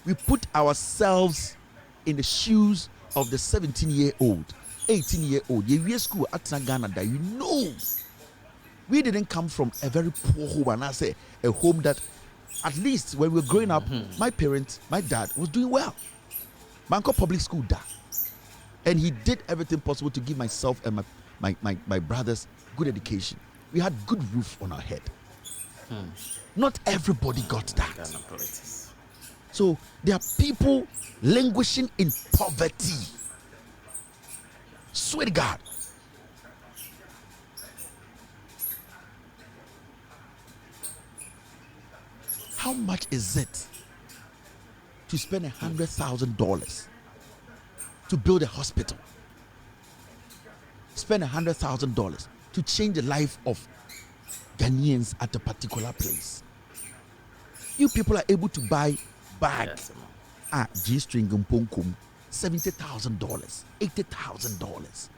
we put ourselves in the shoes of the 17-year-old, 18-year-old, year school at Ghana that you know. We didn't come from a very poor home, and I say a home that at least when we were growing up, my parents, my dad was doing well. Banco Public School da. And he did everything possible to give myself and my brothers good education. We had good roof on our head. Not everybody got that. So there are people languishing in poverty. Swear to God. How much is it to spend $100,000 to build a hospital? Spend $100,000 to change the life of Ghanaians at a particular place. You people are able to buy bags at G-string $70,000, $80,000.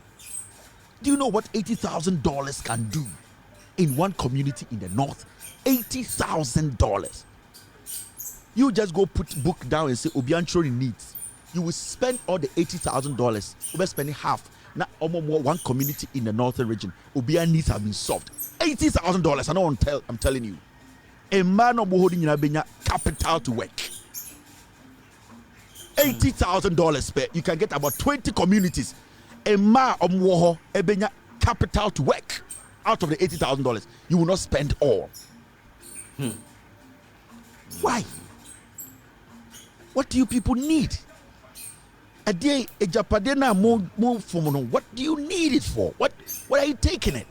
Do you know what $80,000 can do in one community in the north? $80,000. You just go put book down and say Obianchori needs. You will spend all the $80,000. We're spending half. Now, one community in the northern region, Obian needs have been solved. $80,000. I know I'm telling you. A man of holding capital to work. $80,000 you can get about 20 communities. A man of ebenya capital to work. Out of the $80,000, you will not spend all. Why? What do you people need? A day, a Japadena more for what do you need it for? What are you taking it?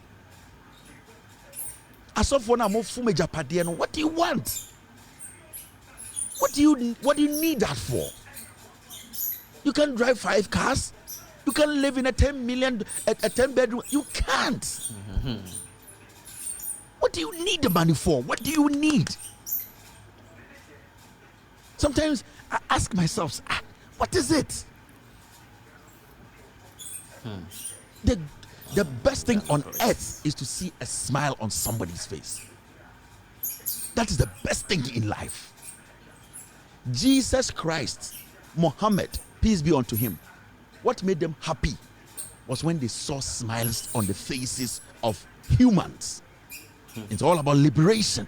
As of now, more from a Japadena, what do you want? What do you need that for? You can drive 5 cars. You can live in a 10 bedroom. You can't. What do you need the money for? What do you need? Sometimes I ask myself, what is it? The best thing on earth is to see a smile on somebody's face. That is the best thing in life. Jesus Christ, Muhammad, peace be unto him, what made them happy was when they saw smiles on the faces of humans. It's all about liberation.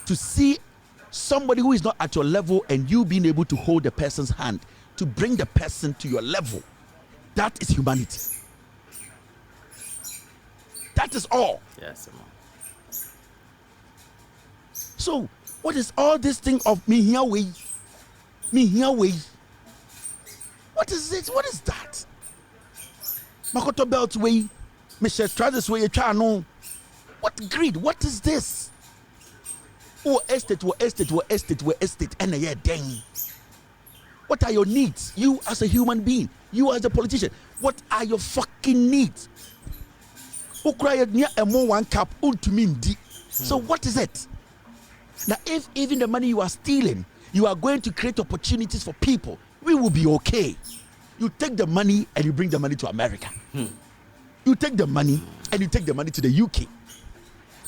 To see somebody who is not at your level and you being able to hold the person's hand to bring the person to your level. That is humanity. That is all. Yes, so, what is all this thing of me here way? Me here way? What is it? What is that? Makoto belt way? Michelle try this way, you try no. What greed? What is this? Oh, estate, and a dang. What are your needs? You as a human being, you as a politician, what are your fucking needs? Who cried near a more 1 cup to me? So what is it? Now, if even the money you are stealing, you are going to create opportunities for people, we will be okay. You take the money and you bring the money to America. You take the money and you take the money to the UK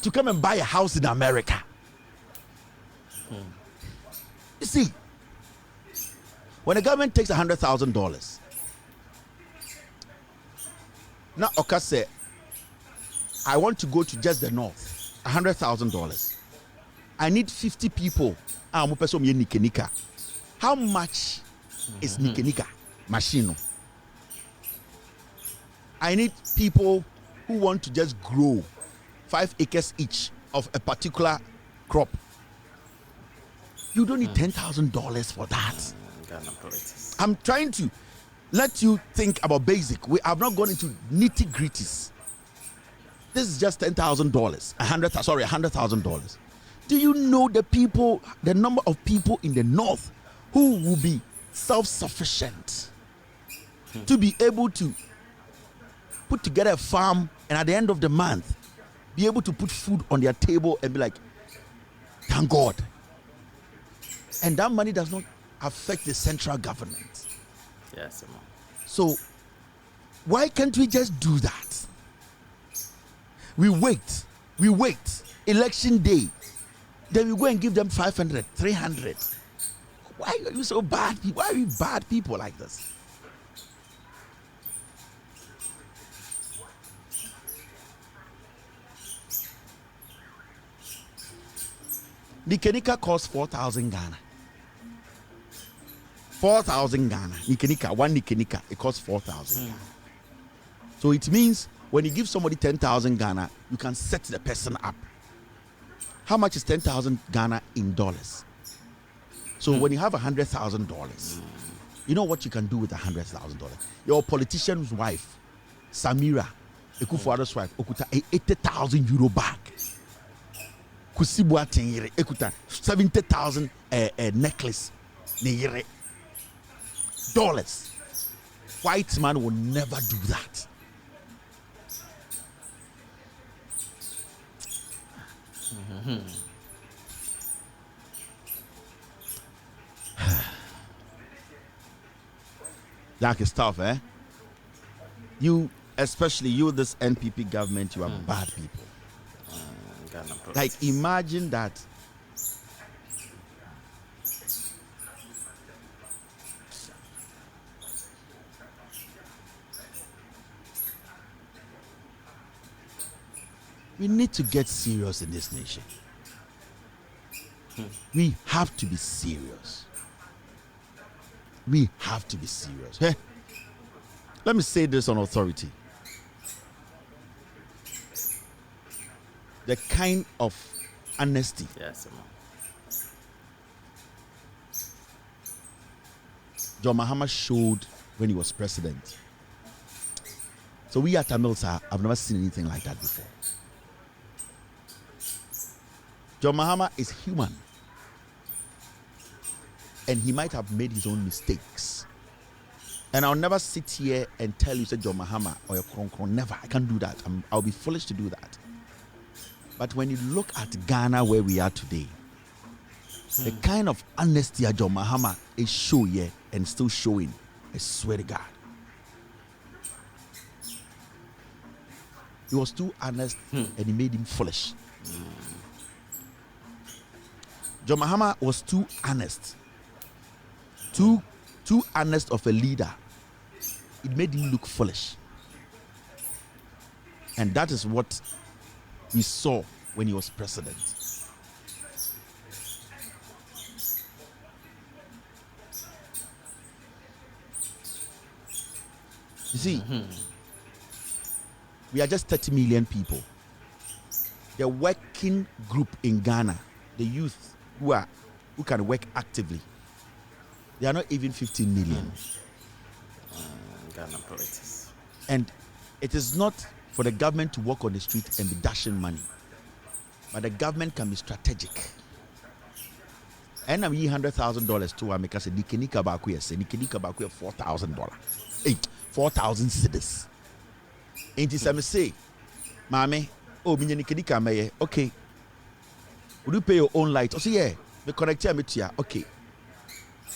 to come and buy a house in America. You see, when the government takes $100,000, now Oka said, I want to go to just the north, $100,000. I need 50 people. How much is Nikenika machine? I need people who want to just grow 5 acres each of a particular crop. You don't need $10,000 for that. I'm trying to let you think about basic. We have not gone into nitty-gritties. This is just $10,000, $100,000. Do you know the number of people in the north who will be self-sufficient to be able to put together a farm and at the end of the month be able to put food on their table and be like, thank God. And that money does not affect the central government. Yes, ma'am. So why can't we just do that? We wait, election day, then we go and give them 500, 300. Why are you so bad? Why are we bad people like this? Nikenika costs 4,000 Ghana. 4,000 Ghana. Nikenika, one Nikenika, it costs 4,000 Ghana. So it means when you give somebody 10,000 Ghana, you can set the person up. How much is 10,000 Ghana in dollars? So when you have $100,000, you know what you can do with $100,000? Your politician's wife, Samira, Ekufuado's wife, okuta 80,000 euro bag. Kusibua tengire, ekuta 70,000 necklace. Neyire. Dollars. White man will never do that. That is tough, eh? You, especially you, this NPP government, you are bad people. Like, imagine that. We need to get serious in this nation. We have to be serious. We have to be serious. Hey, let me say this on authority. The kind of honesty John Mahama showed when he was president. So we at Tamils, I've never seen anything like that before. John Mahama is human. And he might have made his own mistakes. And I'll never sit here and tell you, say, John Mahama or your Kronkron. Never. I can't do that. I'll be foolish to do that. But when you look at Ghana where we are today, the kind of honesty John Mahama is showing here and still showing, I swear to God. He was too honest and he made him foolish. John Mahama was too honest. Too honest of a leader. It made him look foolish. And that is what we saw when he was president. You see, we are just 30 million people. The working group in Ghana, the youth who can work actively, they are not even 15 million. Ghana politics. And it is not for the government to walk on the street and be dashing money, but the government can be strategic. And I'm $100,000 to America. Say Nikenika Bakuya say Nikenika Bakuya $4,000. 4,000 cedis. Ain't it say, Mame, oh, Nikenika Maye, okay. Would you pay your own light? Oh, say, yeah, we connect here with you. Okay.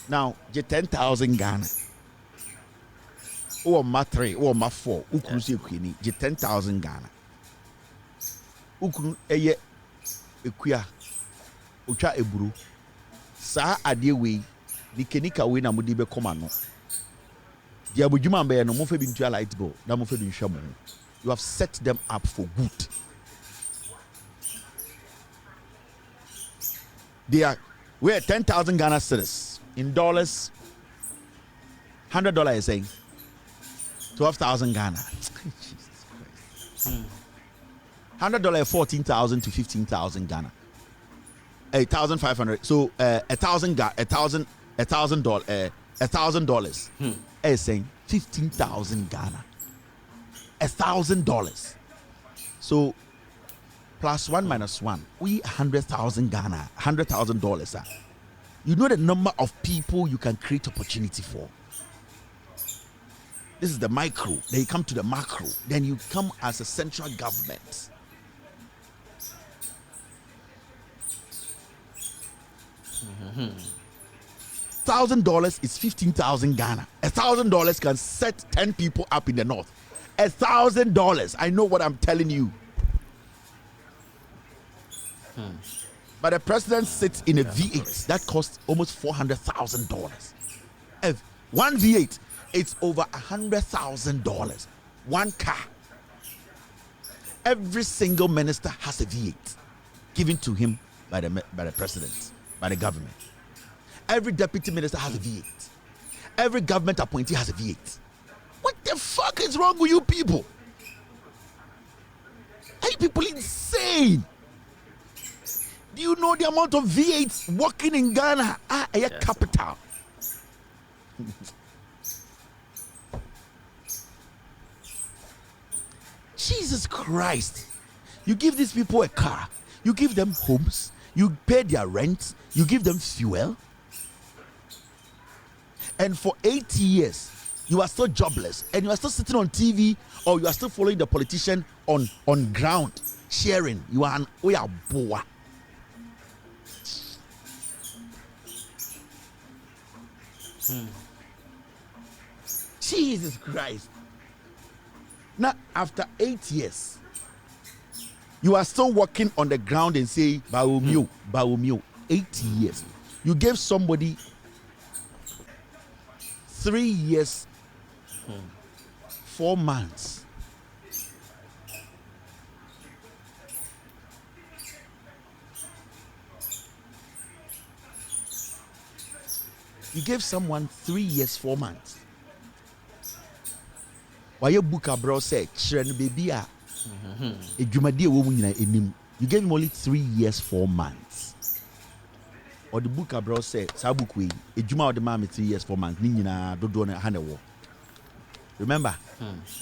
Now, je 10,000 Ghana. Or ma 3, or ma 4. Ukunu si ekwini. Je 10,000 Ghana. Ukunu eye ekuya. Ucha eburu. Sa adie we. Nikenika we na mudi be komano. Di abujuma mbe no mo fe bi ntua light bulb. Na mo fe bi nhwa mo. You have set them up for good. They are, we're 10,000 Ghana cedis. In dollars, $100 is saying 12,000 Ghana. Jesus Christ. $100 14,000 to 15,000 Ghana. 8,500. So $1,000 is saying 15,000 Ghana. $1,000. So plus 1 minus 1, we 100,000 Ghana, $100,000. You know the number of people you can create opportunity for. This is the micro. Then you come to the macro. Then you come as a central government. $1,000 is 15,000 Ghana. $1,000 can set 10 people up in the north. $1,000. I know what I'm telling you. But the president sits in a V8 that costs almost $400,000. One V8, it's over $100,000. One car. Every single minister has a V8 given to him by by the president, by the government. Every deputy minister has a V8. Every government appointee has a V8. What the fuck is wrong with you people? Are you people insane? Do you know the amount of V8s working in Ghana? Yes. Capital. Jesus Christ. You give these people a car. You give them homes. You pay their rent. You give them fuel. And for 8 years, you are still jobless. And you are still sitting on TV, or you are still following the politician on ground, sharing. You are an oya boa. Jesus Christ. Now, after 8 years, you are still walking on the ground and say, Bawumia, Bawumia. 8 years. You gave somebody 3 years, 4 months. You gave someone 3 years, 4 months. Why your book abroad said, "Children, baby, you gave him only 3 years, 4 months." Or the book abroad said, "Sabukwe, a juma of the mammy 3 years, 4 months. Nina do a hand war." Remember,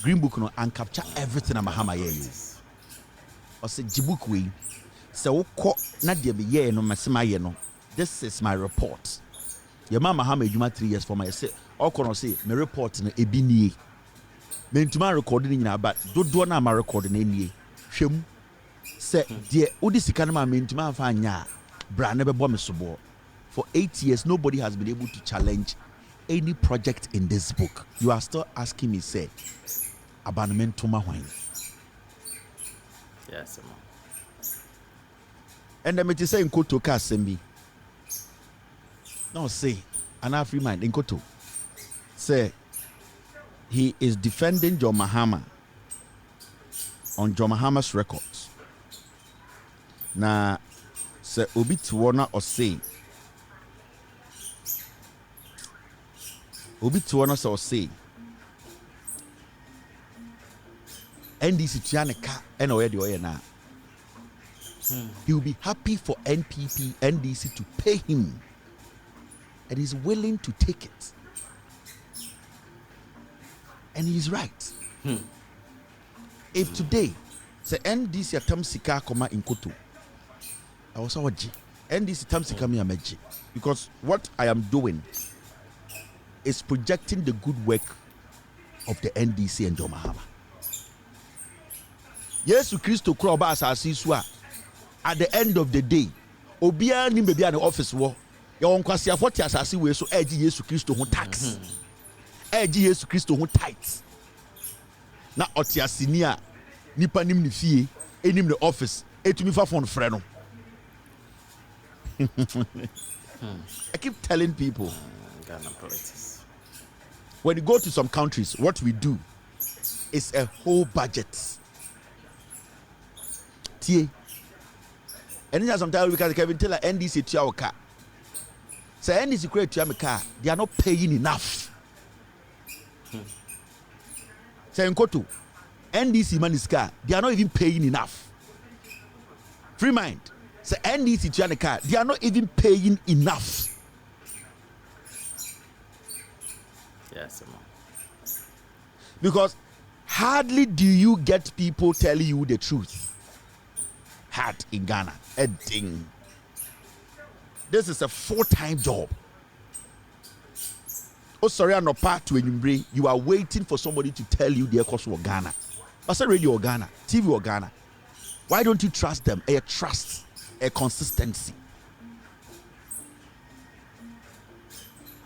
Green Book no and capture everything I'm a hammer you. Or say Jibukwe, so ko na de be ye no masema ye no. This is my report. Your mama hammer juma 3 years, 4 months. Say, all kono say my report no ebini. Mentuma recording in about do na ma recording any hwem say de odi sika na ma mentuma fa anya bra na be bo me sobo. For 8 years nobody has been able to challenge any project in this book. You are still asking me say abanmentuma hwan. Yes, ma'am. And them it say in koto ka sembi. No say an free mind in koto say he is defending John Mahama on John Mahama's records. Na se obi tuona or say obi tuona so say NDC tuane ka ena oye de oye na. He will be happy for NDC to pay him, and he's willing to take it. And he's right. If today, say NDC atam sika koma in Koto, I was awaji. NDC atam sika mi ameji, because what I am doing is projecting the good work of the NDC and John Mahama. Yesu Christo kroba asasi suwa. At the end of the day, obia ni bebi an office wo. Ya wonkwasi afoti asasi we so eji Yesu Christo ho tax. Eji Yesu Christo ho tithes. Na otiasini a nipa nim ne fie enim ne office etumi fa phone frɛ no. I keep telling people, Ghana politics. when you go to some countries, what we do is a whole budget. Tie. And then sometimes we can tell NDC to our car. Say NDC create to our car, they are not paying enough. Say in Koto, NDC money's car, they are not even paying enough. Free mind. Say NDC to our car, they are not even paying enough. Yes, ma'am. Because hardly do you get people telling you the truth. Hard in Ghana. A ding. This is a full-time job. Oh, sorry, I'm not part to Enyumbre. You are waiting for somebody to tell you their course of Ghana. But say radio or Ghana, TV or Ghana. Why don't you trust them? A trust, a consistency.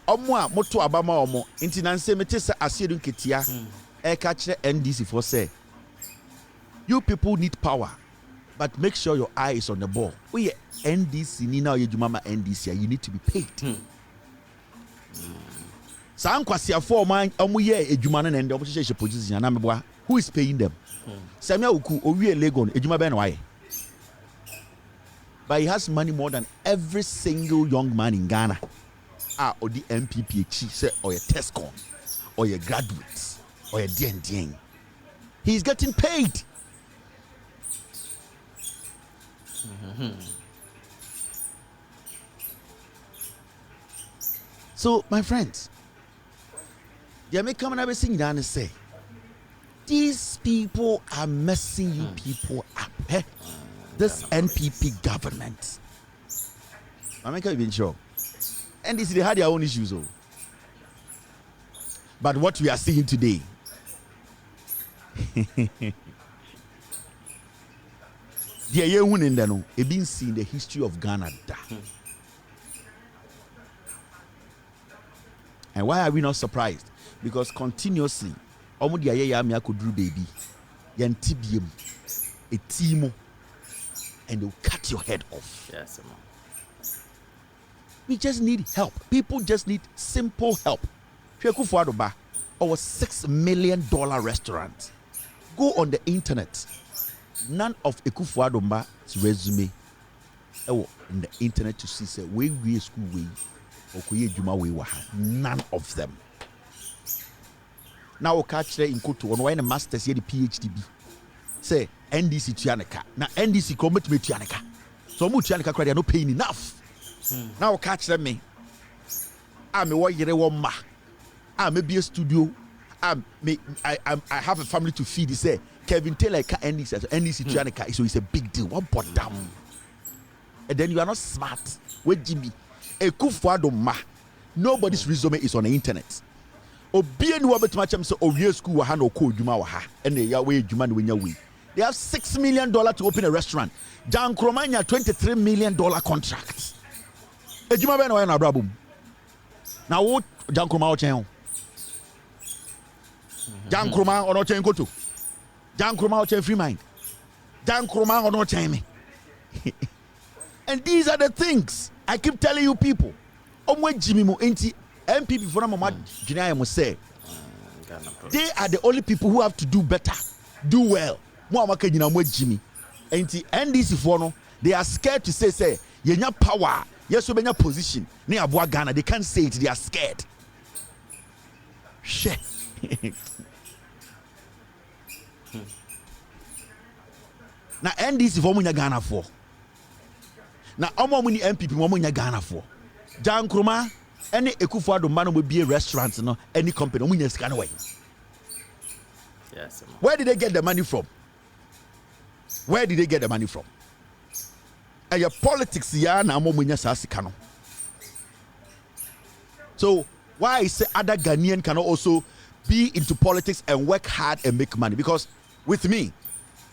Omwa moto abama omo. Inti nanse mete se asiedu ketia. E ka kire NDC for say. You people need power, but make sure your eye is on the ball. We NDC ni na yejuma NDC, you need to be paid. Sa nkwasiafo omo ye ejuma na ndem hye position na meboa. Who is paying them? Samia Uku owie Legon ejuma be na waye. but he has money more than every single young man in Ghana. Or the MPP say, or a Tescom, or a graduates, or a DNDN. He's getting paid. So, my friends, they may come and have a sing down and say, these people are messing you people up. Eh? This NPP government. I make even sure. And they had their own issues. Oh. But what we are seeing today, they've been seeing the history of Ghana. And why are we not surprised? Because continuously, could do baby, yantibium, a timo, and they'll cut your head off. Yes, we just need help. People just need simple help. Or $6 million restaurant. Go on the internet. None of Ekufuadomba's resume in the internet to see say we school way or juma way waha. None of them. Now we catch there in Koto on why the masters here the PhD be. Say NDC Tianaka. Now NDC commit me Tianaka. So mu Tianaka credit no paying enough. Now we catch them me. I'm a warrior one ma. I may be a studio. I have a family to feed. He say Kevin Taylor NDC Tianaka, so it's a big deal. What bought down? And then you are not smart. Wait, Jimmy. Ma. Nobody's resume is on the internet. Obian who have much so Orio school wa no code Juma ha and the Yahweh Juman when you they have $6 million to open a restaurant. Jan Kromanya $23 million contract. A Juma Ben na Brabum. Now what Jan Kroma Chen? Jan Kroma or not Chen go to? Jan Kroma Chen free mind. Jan Kroma or not Chen me. And these are the things I keep telling you people. Jimmy Mo enti MPP for Mama Junior must say they are the only people who have to do better, do well. Jimmy. NDC for no, they are scared to say, yenya power, yes, we benya position. Near Ghana, they can't say it, they are scared. Shit. Now NDC for munya Ghana for. Now omo muni MPP mo munya Ghana for. Jan Kroma any Ekufuado man will be a restaurant, no any company. Yes. Where did they get the money from? Where did they get the money from? And your politics, ya na mo munya sasikano. So why I say other Ghanaian cannot also be into politics and work hard and make money? Because with me,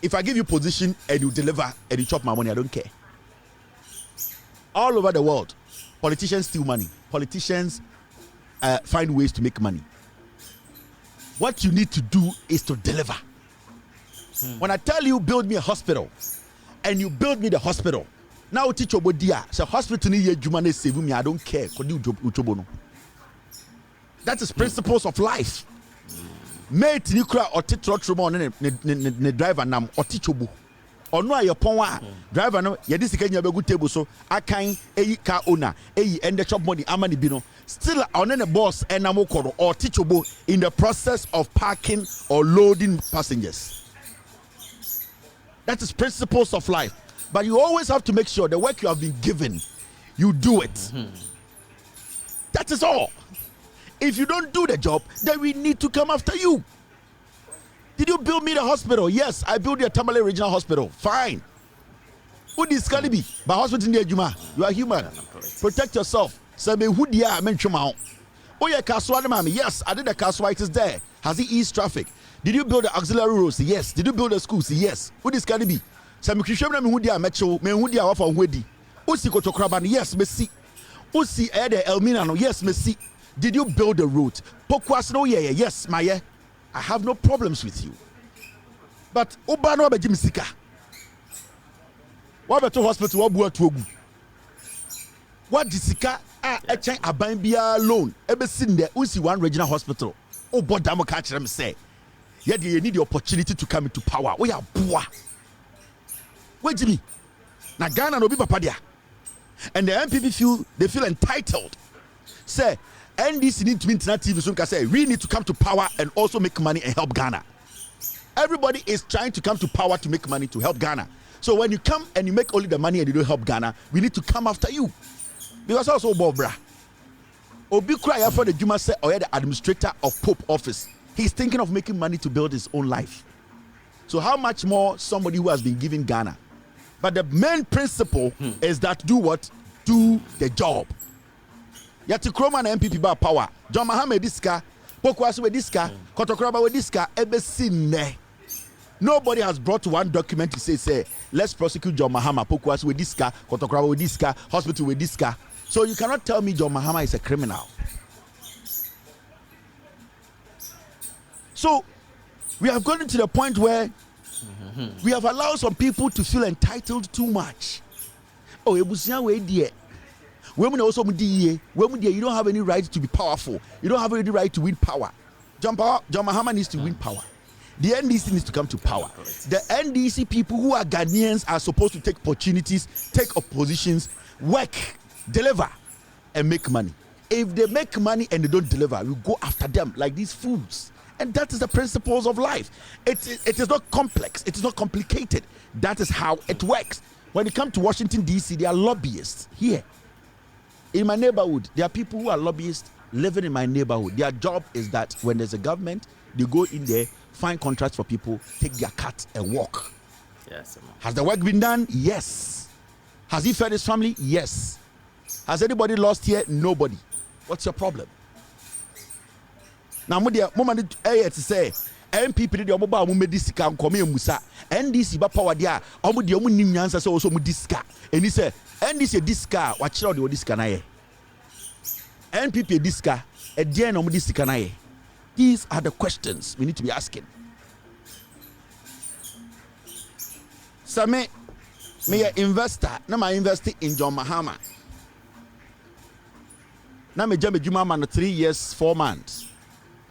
if I give you position and you deliver and you chop my money, I don't care. All over the world, politicians steal money. Politicians find ways to make money. What you need to do is to deliver. When I tell you build me a hospital, and you build me the hospital, now teach your body. So hospital ni jumane save me. I don't care. That is principles of life. Mate nikura or titro ne driver nam or teachobu. Or no your pon driver no ye this can you good table so I can car owner and the shop money amani bino still on the boss and namokoro or teachable in the process of parking or loading passengers. That is principles of life. But you always have to make sure the work you have been given, you do it. That is all. If you don't do the job, then we need to come after you. Did you build me the hospital? Yes, I built the Tamale Regional Hospital. Fine. Who is Cedi? But hospital in the Juma. You are human. Protect yourself. Sabe who dia menchuma. Oh yeah, Kaswa mami. Yes, I did the Kaswa. It is there. Has it eased traffic? Did you build the auxiliary roads? Yes. Did you build the schools? Yes. Who is Cedi? Sabe Kishemna me who dia mecho. Me who dia wafa wedi. Usi Kotokraban. Yes, Messi. Usi Ede Elmina. Yes, Messi. Did you build the road? Pokwas no yeah. Yes, my I have no problems with you. But Obano be Jimisika. What about hospital? What buat wogu? What disika a chain abambia loan? Ebe sin there, usi one regional hospital. Oh, but damo catch them say. Yeah, you need the opportunity to come into power. We are boa. Wait, Jimmy. Now Ghana no be papa dia. And the MPP feel entitled. Say NDC need to be internet TV so can say we need to come to power and also make money and help Ghana. Everybody is trying to come to power to make money to help Ghana. So when you come and you make only the money and you don't help Ghana, we need to come after you. Because also Bobra. Obi cry for the Juma say or the administrator of Pope office. He's thinking of making money to build his own life. So how much more somebody who has been given Ghana? But the main principle is that do what? Do the job. Yati Kroma na MPP ba power. John Mahama diska, Pokwasi we diska, Kotokraba we diska, ebesine. Nobody has brought one document to say, let's prosecute John Mahama, Pokwasi we diska, Kotokraba we diska, hospital we diska. So you cannot tell me John Mahama is a criminal. So we have gotten to the point where we have allowed some people to feel entitled too much. Oh, ebusia we die. Women also you don't have any right to be powerful. You don't have any right to win power. John Mahama needs to win power. The NDC needs to come to power. The NDC people who are Ghanaians are supposed to take opportunities, take oppositions, work, deliver, and make money. If they make money and they don't deliver, we go after them like these fools. And that is the principles of life. It is not complex. It is not complicated. That is how it works. When it comes to Washington, D.C., there are lobbyists here. In my neighborhood, there are people who are lobbyists living in my neighborhood. Their job is that when there's a government, they go in there, find contracts for people, take their cut and walk. Yes. Has the work been done? Yes. Has he fed his family? Yes. Has anybody lost here? Nobody. What's your problem? Now, moment to say, MPP the mobile medisika come musa NDC ba power dia omo de omo nim nyansa say also mo diska eni say NDC diska wa kire de diska na ye NPP diska e de na omo diska na ye. These are the questions we need to be asking. So me a investor na ma invest in John Mahama na me jame juma man 3 years 4 months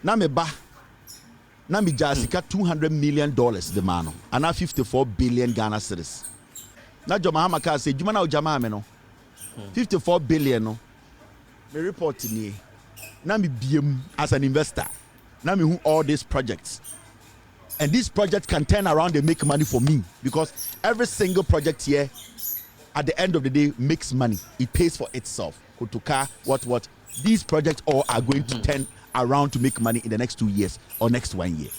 na me ba na mi jasika $200 million the man and 54 billion Ghana cedis. Na John Mahama ka say juma na o jama me no 54 billion no me report ni na mi biem as an investor na me who all these projects, and these projects can turn around and make money for me because every single project here at the end of the day makes money. It pays for itself. Kotoka, what these projects all are going to turn around to make money in the next 2 years or next 1 year.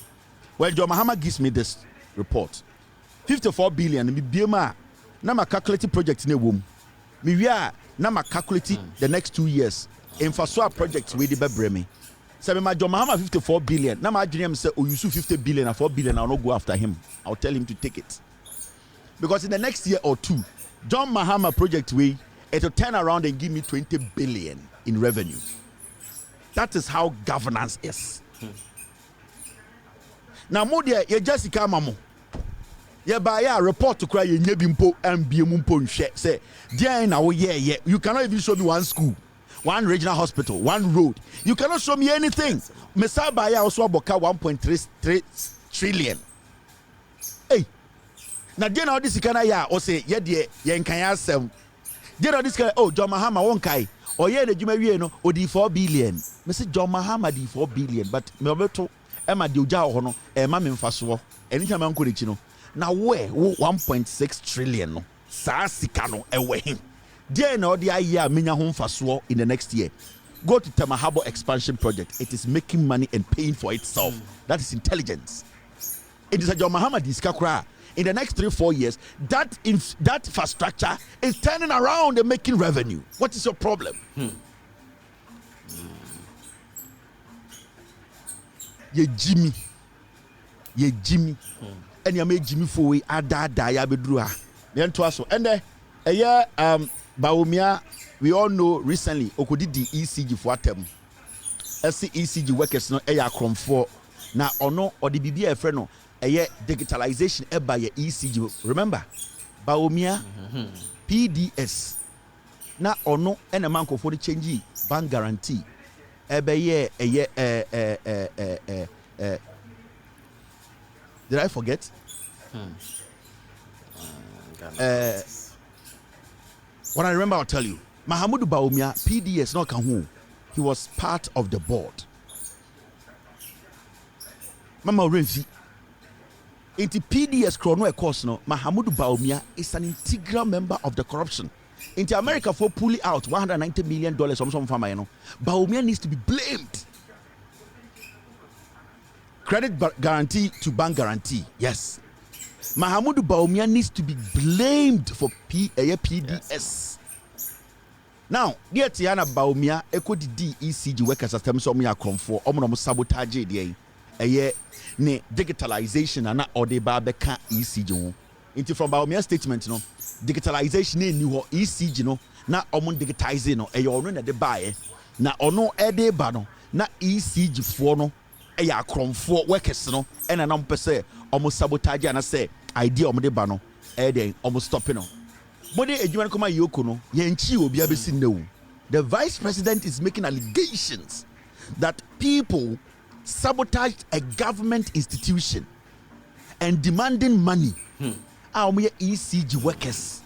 Well, John Mahama gives me this report. 54 billion, me biema, na ma calculate project in a womb. Me wia, na ma calculate the next 2 years. Infrastructure projects we the bebreme. So me ma John Mahama 54 billion. Na ma adwene say o use 50 billion and 4 billion, I'll not go after him. I'll tell him to take it. Because in the next year or two, John Mahama project way, it will turn around and give me 20 billion in revenue. That is how governance is. Now, Modia, you just come, Mamo. You buy a report to cry in Yebimpo and Biumpo say, dear, now, yeah. You cannot even show me one school, one regional hospital, one road. You cannot show me anything. Mesa Baya also boka 1.33 trillion. Hey, now, dear, now this can I or say, yeah, dear, Yankaya sem. Dear, now this guy, oh, John Mahama won't kai. Or yeah, the Jumarie no, or the 4 billion. Mr. John Mahama the 4 billion, but Melbeto Emma Duja Hono, Emma Minfaswo, anytime I'm going to now where 1.6 trillion no, Sasikano away him. Dear no, the idea Minya home Faswo in the next year. Go to Temahabo expansion project. It is making money and paying for itself. That is intelligence. It is a John Mahama Diskakra. In the next 3-4 years, that infrastructure is turning around and making revenue. What is your problem? Ye Jimmy, and you make Jimmy for we ada ya bedruha. Then to us, and Bawumia, we all know recently Okudi the ECG for atem. SC ECG workers no eya for na ono or the BBA friend no. Digitalization by your ECG. Remember, Bawumia, PDS. Na ono and a man for the change bank guarantee. Did I forget? What I remember, I'll tell you. Mahamudu Bawumia, PDS, not Kahu. He was part of the board. Mama Renzi. Into PDS chrono course no, Mahamudu Bawumia is an integral member of the corruption. Into America for pulling out $190 million from some farmer, Bawumia needs to be blamed. Credit guarantee to bank guarantee, yes. Mahamudu Bawumia needs to be blamed for PDS. Yes. Now, dear Tiana Bawumia, echo the ECG workers as them some for sabotage the ne digitalization and or the babeka ECG. Into from Bawumia statement, digitalization new ECG na digitize no na de buy na ono bano na ECG for no for workers no and an say almost sabotage and I say idea de bano almost stopping no. But the vice president is making allegations that people sabotaged a government institution and demanding money. ECG workers.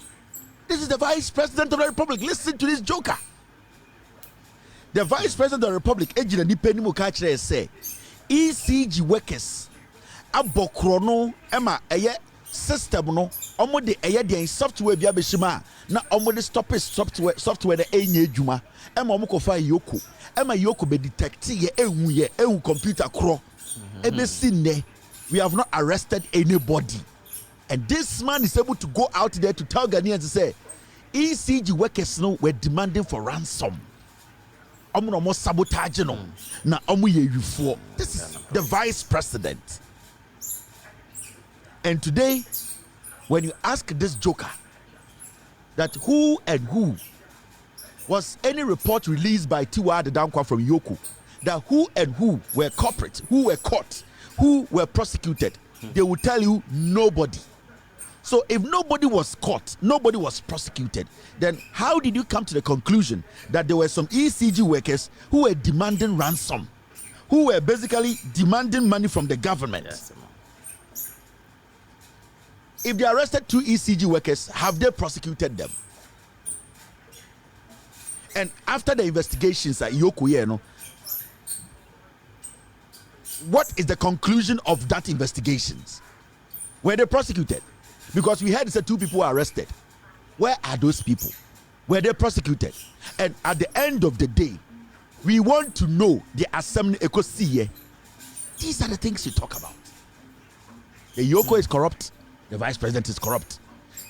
This is the vice president of the republic. Listen to this joker. The vice president of the republic, say ECG workers abokrono ema system no omo de the software bia beshima na omo de stop software de enye adwuma ema omo kofa yoko ema yoko be detect ye ehu computer kro ebe we have not arrested anybody, and this man is able to go out there to tell Ghanaians to say ECG workers no were demanding for ransom. Omo no sabotage no na omo ye yufo. This is the vice president. And today, when you ask this joker that who and who was any report released by Tiwa the Dankwa from Yoko, that who and who were culprits, who were caught, who were prosecuted, they will tell you nobody. So if nobody was caught, nobody was prosecuted, then how did you come to the conclusion that there were some ECG workers who were demanding ransom, who were basically demanding money from the government? Yes. If they arrested 2 ECG workers, have they prosecuted them? And after the investigations at Yoko, what is the conclusion of that investigations? Were they prosecuted? Because we heard it said 2 people were arrested. Where are those people? Were they prosecuted? And at the end of the day, we want to know the assembly ecosia. These are the things you talk about. The Yoko is corrupt. The vice president is corrupt.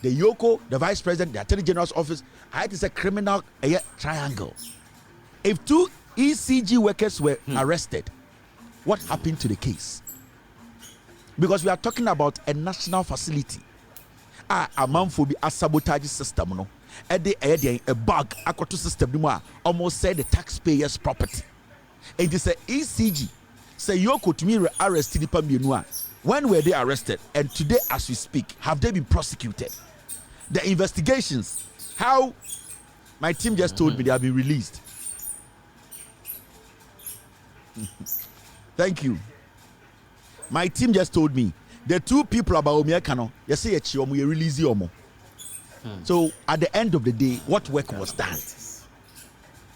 The Yoko, the vice president, the attorney general's office, it is a criminal triangle. If 2 ECG workers were arrested, what happened to the case? Because we are talking about a national facility. A man for a sabotage system, no. A bug, a quarter system, almost said the taxpayers' property. It is a ECG. Say Yoko to me arrested the. When were they arrested? And today, as we speak, have they been prosecuted? The investigations, how my team just told me they have been released. Thank you. My team just told me the 2 people about Bawumia Kano, you say you release yomo. So at the end of the day, what work was done?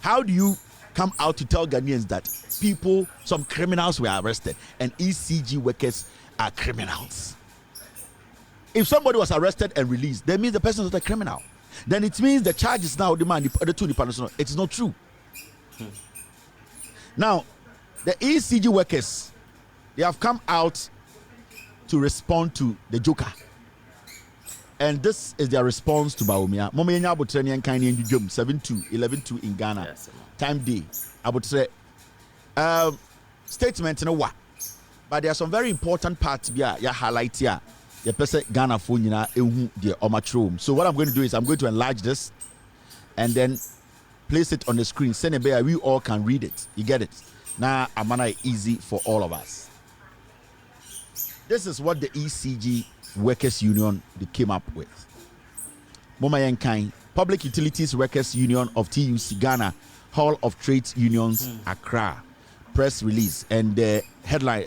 How do you come out to tell Ghanaians that people, some criminals were arrested and ECG workers are criminals? If somebody was arrested and released, that means the person is not a criminal. Then it means the charge is now the 2 departments. It's not true. Now, the ECG workers, they have come out to respond to the joker. And this is their response to Bawumia. Momenya abotreni and kind in Jum 7-2, 11-2 in Ghana. Yes, time day. I would say statement in a what? But there are some very important parts here. Yeah, highlight here. The person Ghana phone the omatrom. So what I'm going to do is I'm going to enlarge this and then place it on the screen. Send it we all can read it. You get it? Now amana easy for all of us. This is what the ECG Workers Union they came up with. Moma Yenkai, Public Utilities Workers Union of TUC Ghana, Hall of Trades Unions, Accra. Press release and the headline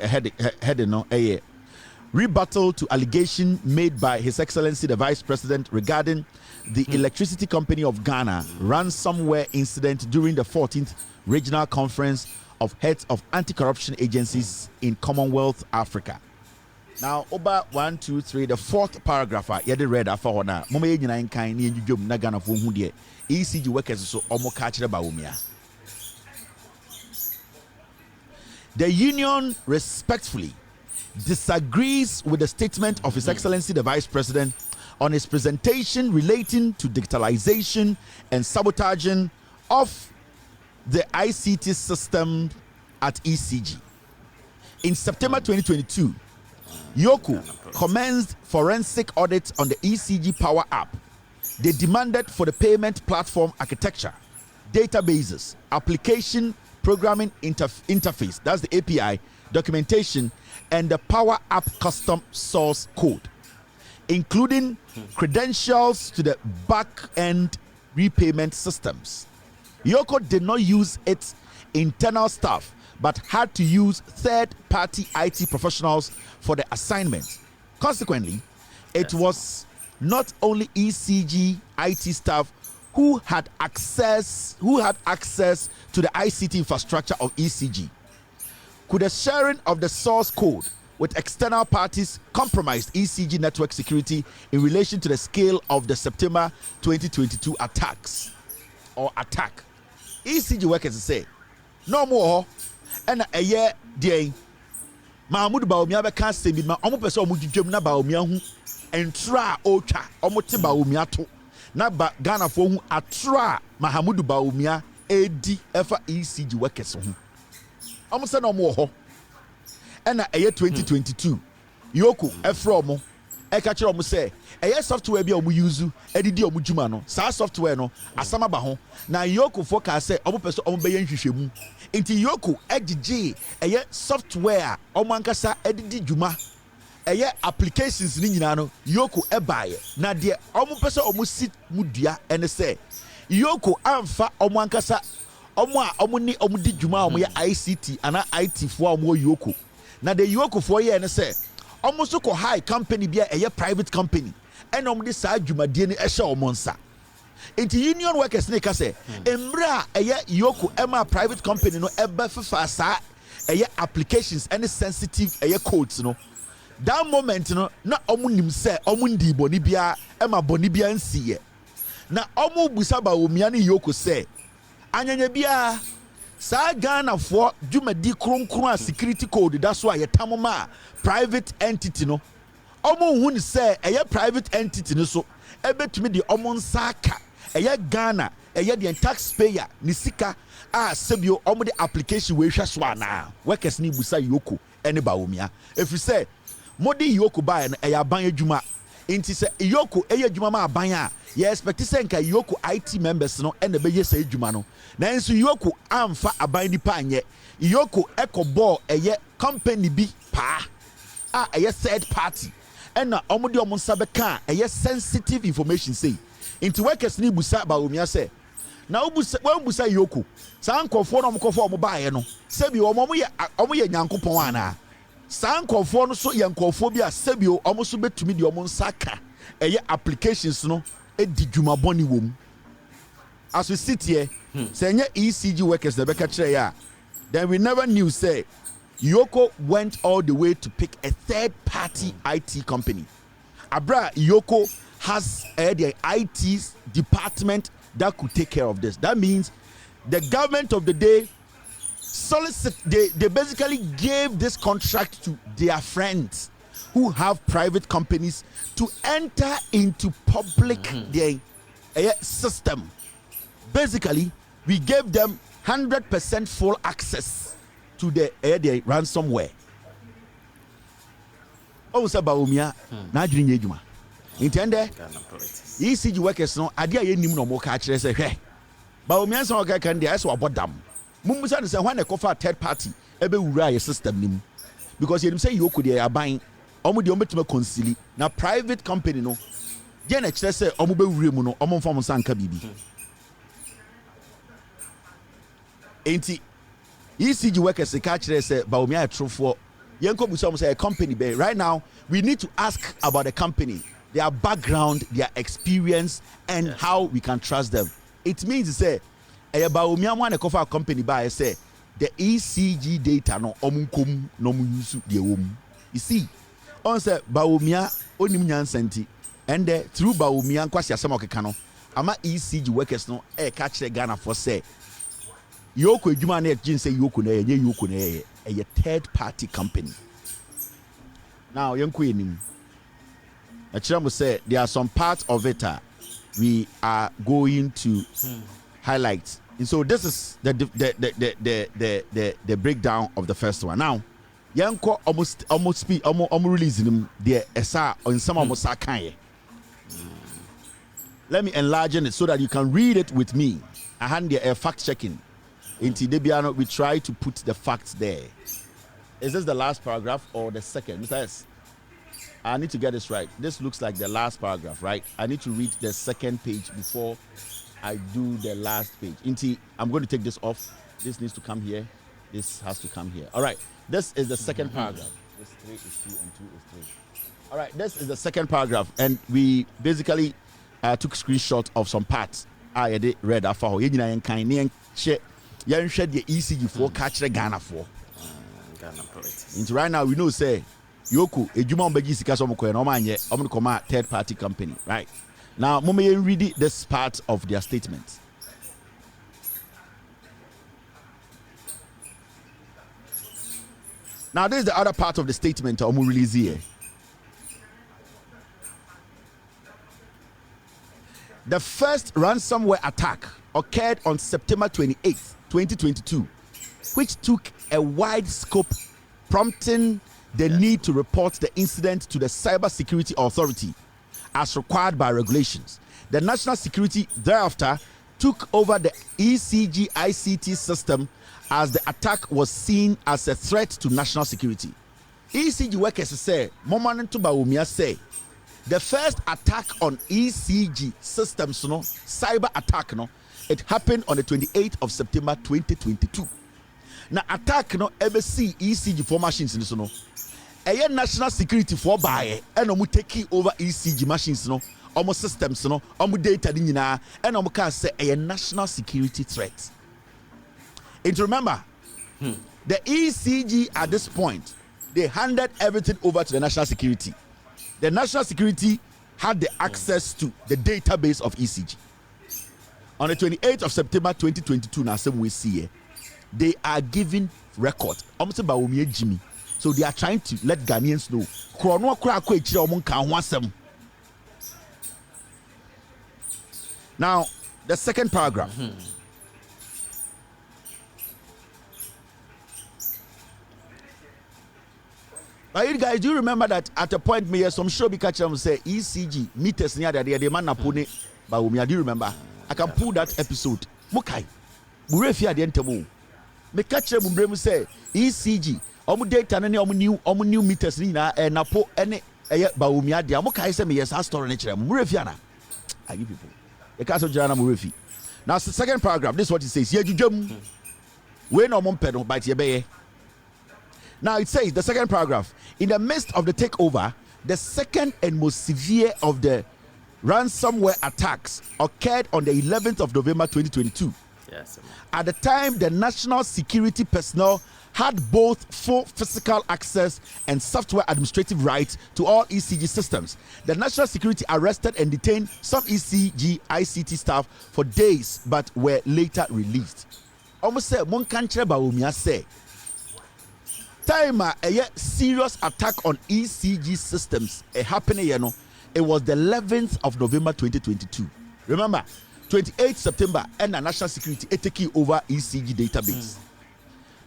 rebuttal to allegation made by His Excellency the Vice President regarding the Electricity Company of Ghana ransomware incident during the 14th Regional Conference of Heads of Anti-Corruption Agencies in Commonwealth Africa. Now, over 1, 2, 3, the fourth paragraph, you read for Hona. Mama Yina in kind, you job Nagana for who dear. ECG workers so almost catch the Bawumia. The union respectfully disagrees with the statement of His Excellency the Vice President on his presentation relating to digitalization and sabotaging of the ICT system at ECG. In September 2022, Yoku commenced forensic audits on the ECG Power app. They demanded for the payment platform architecture, databases, application programming interface, that's the API, documentation, and the Power app custom source code, including credentials to the back-end repayment systems. Yoko did not use its internal staff, but had to use third-party IT professionals for the assignment. Consequently, it was not only ECG IT staff who had access to the ICT infrastructure of ECG. Could the sharing of the source code with external parties compromise ECG network security in relation to the scale of the September 2022 attack? ECG workers say no more. And a year day Mahmoud Bawumia be can say ma omo pese omo dwedwam na Bawumia hu entra otwa omo te Bawumia to na ba Ghana fo hu atra Mahmoud Bawumia edi efa ECG workers hu omo se na omo ho and a year 2022 Yoku efro omo e ka kire omo say e software bi omo use edidi omo dwuma no sa software no asama ba ho na Yoku fo ka say omo pese omo be nhwehwemu inti Yoku egg software omankasa edidi dwuma applications ni nyina no Yoku ebaye na de omo pese omo sit mudua ene say Yoku amfa omankasa omo ni omo di dwuma omo ye ICT ana IT fo omo Yoku na de Yoku fo ye ene say omo so ko high company bia private company ene omo di sa dwuma die ni ehye omo nsa. Inti union workers ne ka say emra Yoku ema private company no eba fefa sa applications any sensitive codes no that moment no na omu nim say omu ndi boni bia ema boni bia nsiye na omu busa Bawumia ne Yoku say anyanya bia sa Ghana for dwumadi kronkron a security code that's why yetamoma private entity no omu hu ni say private entity no so ebetumi di omu nsaka Ghana the taxpayer ni sika sebio omo the application we hwa so ana workers ni busa Yoku ene Bawumia if you say modi Yoku buy na aban adwuma inti say Yoku adwuma ma aban a ye expect say nka Yoku IT members no ene be yesa adwuma no na nso Yoku amfa aban ni pa anye Yoku ekobo company bi pa third party ena omo de omo nsa be ka sensitive information say into workers ni busa Bawumia say na busa Yoku san nkofo no mkofo omo baaye no sebi omo ye nyankopon ana san nkofo no so ye nkofo bi a sebi omo so betumi de omo nsaka applications no edi dwuma boni wom as we sit here say nye ECG workers the beka kire ya then we never knew say Yoku went all the way to pick a third party IT company. Abra Yoku has the IT department that could take care of this. That means the government of the day they basically gave this contract to their friends who have private companies to enter into public system. Basically, we gave them 100% full access to the ransomware. Oh, Bawumia, na adwene adwuma. Intende ECG workers no ade aye nim no mo ka kire se hwe Bawumia so ka kan dia so abodam mumbusa no se hwan e kofa third party ebe wura ye system nim because you say Yoku de aban omo de ometima concili na private company no je na kire se omo be wura mu no omo mfam sanka bibi enti ECG workers ka kire se Bawumia trofo yenko busa omo say a company be right now we need to ask about the company their background, their experience, and how we can trust them. It means to say, Bawumia one a company by say the ECG data no omunkum no use the You see, on say Bawumia onim nyansenti, and through Bawumia kwasi asema kekano, ama ECG workers no catch the Ghana for say Yoko edwuma na ejin say Yoko na ye Yoko na a third party company. Now yanko enim. Achiramu say there are some parts of it we are going to highlight. And so this is the breakdown of the first one. Now, yanko almost releasing them there esa on some almost akanye. Let me enlarge it so that you can read it with me. I hand there a fact checking. In Tidebiano, we try to put the facts there. Is this the last paragraph or the second? Mr. S, I need to get this right. This looks like the last paragraph, right? I need to read the second page before I do the last page. Inti, I'm going to take this off. This needs to come here. This has to come here. All right. This is the second paragraph. This 3 is 2 and 2 is 3. All right. This is the second paragraph. And we basically took screenshot of some parts. I did read that for you. You share the ECG for catch the Ghana for. Ghana politics. Into right now we know say Yoko ejuma mbegi sika so mko na omanye omo koma third party company, right? Now mama you read this part of their statement. Now this is the other part of the statement omo release here. The first ransomware attack occurred on September 28th, 2022, which took a wide scope, prompting the need to report the incident to the Cybersecurity Authority as required by regulations. The National Security thereafter took over the ECG ICT system as the attack was seen as a threat to national security. ECG workers say, Moment to Bawumia say, the first attack on ECG systems, cyber attack, it happened on the 28th of September 2022. Now attack ever see ECG for machines in this national security for buy and taking over ECG machines almost systems almost data and can say a national security threat. And remember, the ECG at this point, they handed everything over to the national security. The national security had the access to the database of ECG. On the 28th of September 2022, now some we see they are giving record. Almost about Bawumia Jimmy. So they are trying to let Ghanaians know. Now, the second paragraph. But you guys, do you remember that at a point, me some show be catch them say ECG meters near the man Napo Bawumia. Do you remember? I can pull that episode. Mukai, Burefi at the end. Me catch them say ECG. Omu data ne omu new meters ni na Napo ene Bawumia dia. Mukai say me yes a story nature. Burefi ana. I give people. The castle jana Burefi. Now the second paragraph. This is what it says. Ye jujum. We no mom pedo bite ye beye. Now it says, the second paragraph, in the midst of the takeover, the second and most severe of the ransomware attacks occurred on the 11th of November 2022. Yes, at the time, the national security personnel had both full physical access and software administrative rights to all ECG systems. The national security arrested and detained some ECG ICT staff for days but were later released. Almost say, one country Bawumia say, time a serious attack on ECG systems happening, it was the 11th of November 2022. Remember, 28th September and the national security taking over ECG database.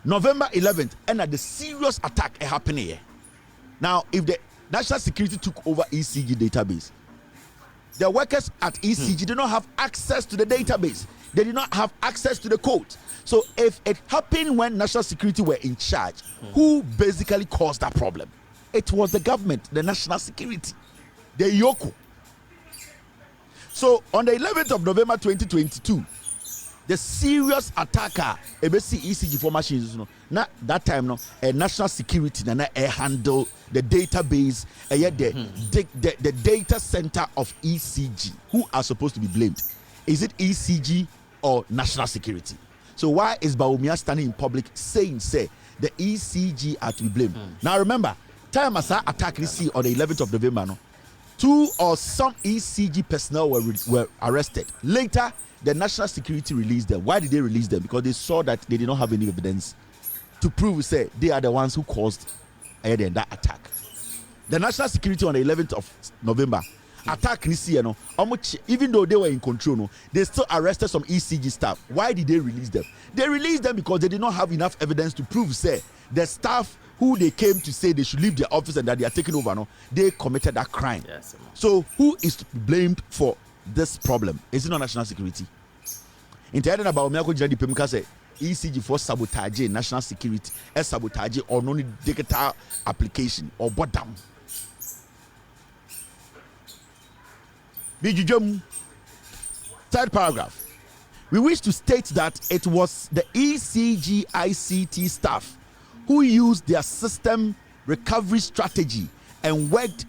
November 11th and the serious attack happening here. Now, if the national security took over ECG database, the workers at ECG did not have access to the database. They did not have access to the code. So if it happened when national security were in charge, who basically caused that problem? It was the government, the national security, the Yoko. So on the 11th of November 2022, the serious attacker ebesi ECG for machines no na that time no national security na handle the database the data center of ECG. Who are supposed to be blamed? Is it ECG or national security? So why is Bawumia standing in public saying say the ECG are to be blamed? Now remember, time as I attack this on the 11th of November, no, 2 or some ECG personnel were arrested. Later, the national security released them. Why did they release them? Because they saw that they did not have any evidence to prove say they are the ones who caused that attack. The national security on the 11th of November attack this year, no, even though they were in control, no, they still arrested some ECG staff. Why did they release them? They released them because they did not have enough evidence to prove say the staff who they came to say they should leave their office and that they are taking over, no, they committed that crime. Yes, so who is to be blamed for this problem? Is it not national security? In the end about Bawumia say ECG for sabotage national security, sabotage or no digital application or bottom. Third paragraph. We wish to state that it was the ECG ICT staff who used their system recovery strategy and worked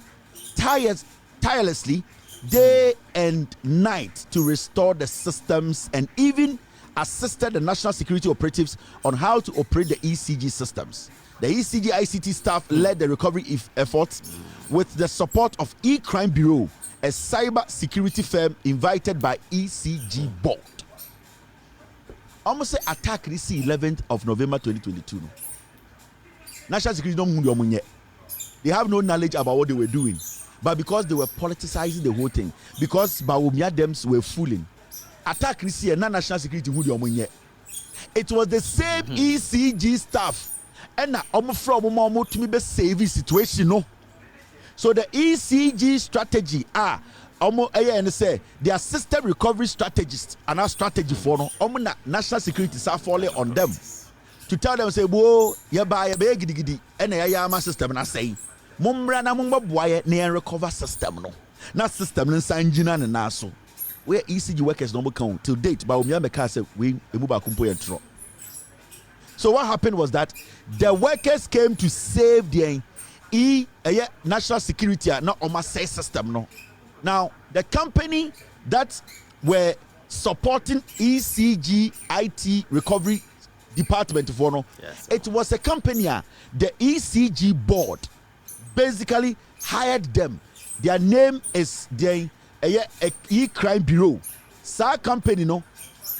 tirelessly day and night to restore the systems and even assisted the national security operatives on how to operate the ECG systems. The ECG ICT staff led the recovery efforts with the support of E-Crime Bureau, a cyber security firm invited by ECG board. Almost say attack this 11th of November 2022. No? National security don't yet. They have no knowledge about what they were doing. But because they were politicizing the whole thing, because Bawumia dems were fooling, attack this year, national security yet. It was the same ECG staff. And now from to be saving situation. No. So the ECG strategy and say their system recovery strategists and our strategy for no national security are falling on them to tell them say whoa ya gidi and ya system and say mumbra na mumba boye na recover system no na system no sanjina na naso where ECG workers no count till date Bawumia meka say we emu ba kumpo yentro. So what happened was that the workers came to save their national security not on my say system no. Now the company that were supporting ECG IT recovery department for no, it was a company the ECG board basically hired them. Their name is the E-Crime Bureau. Sa company no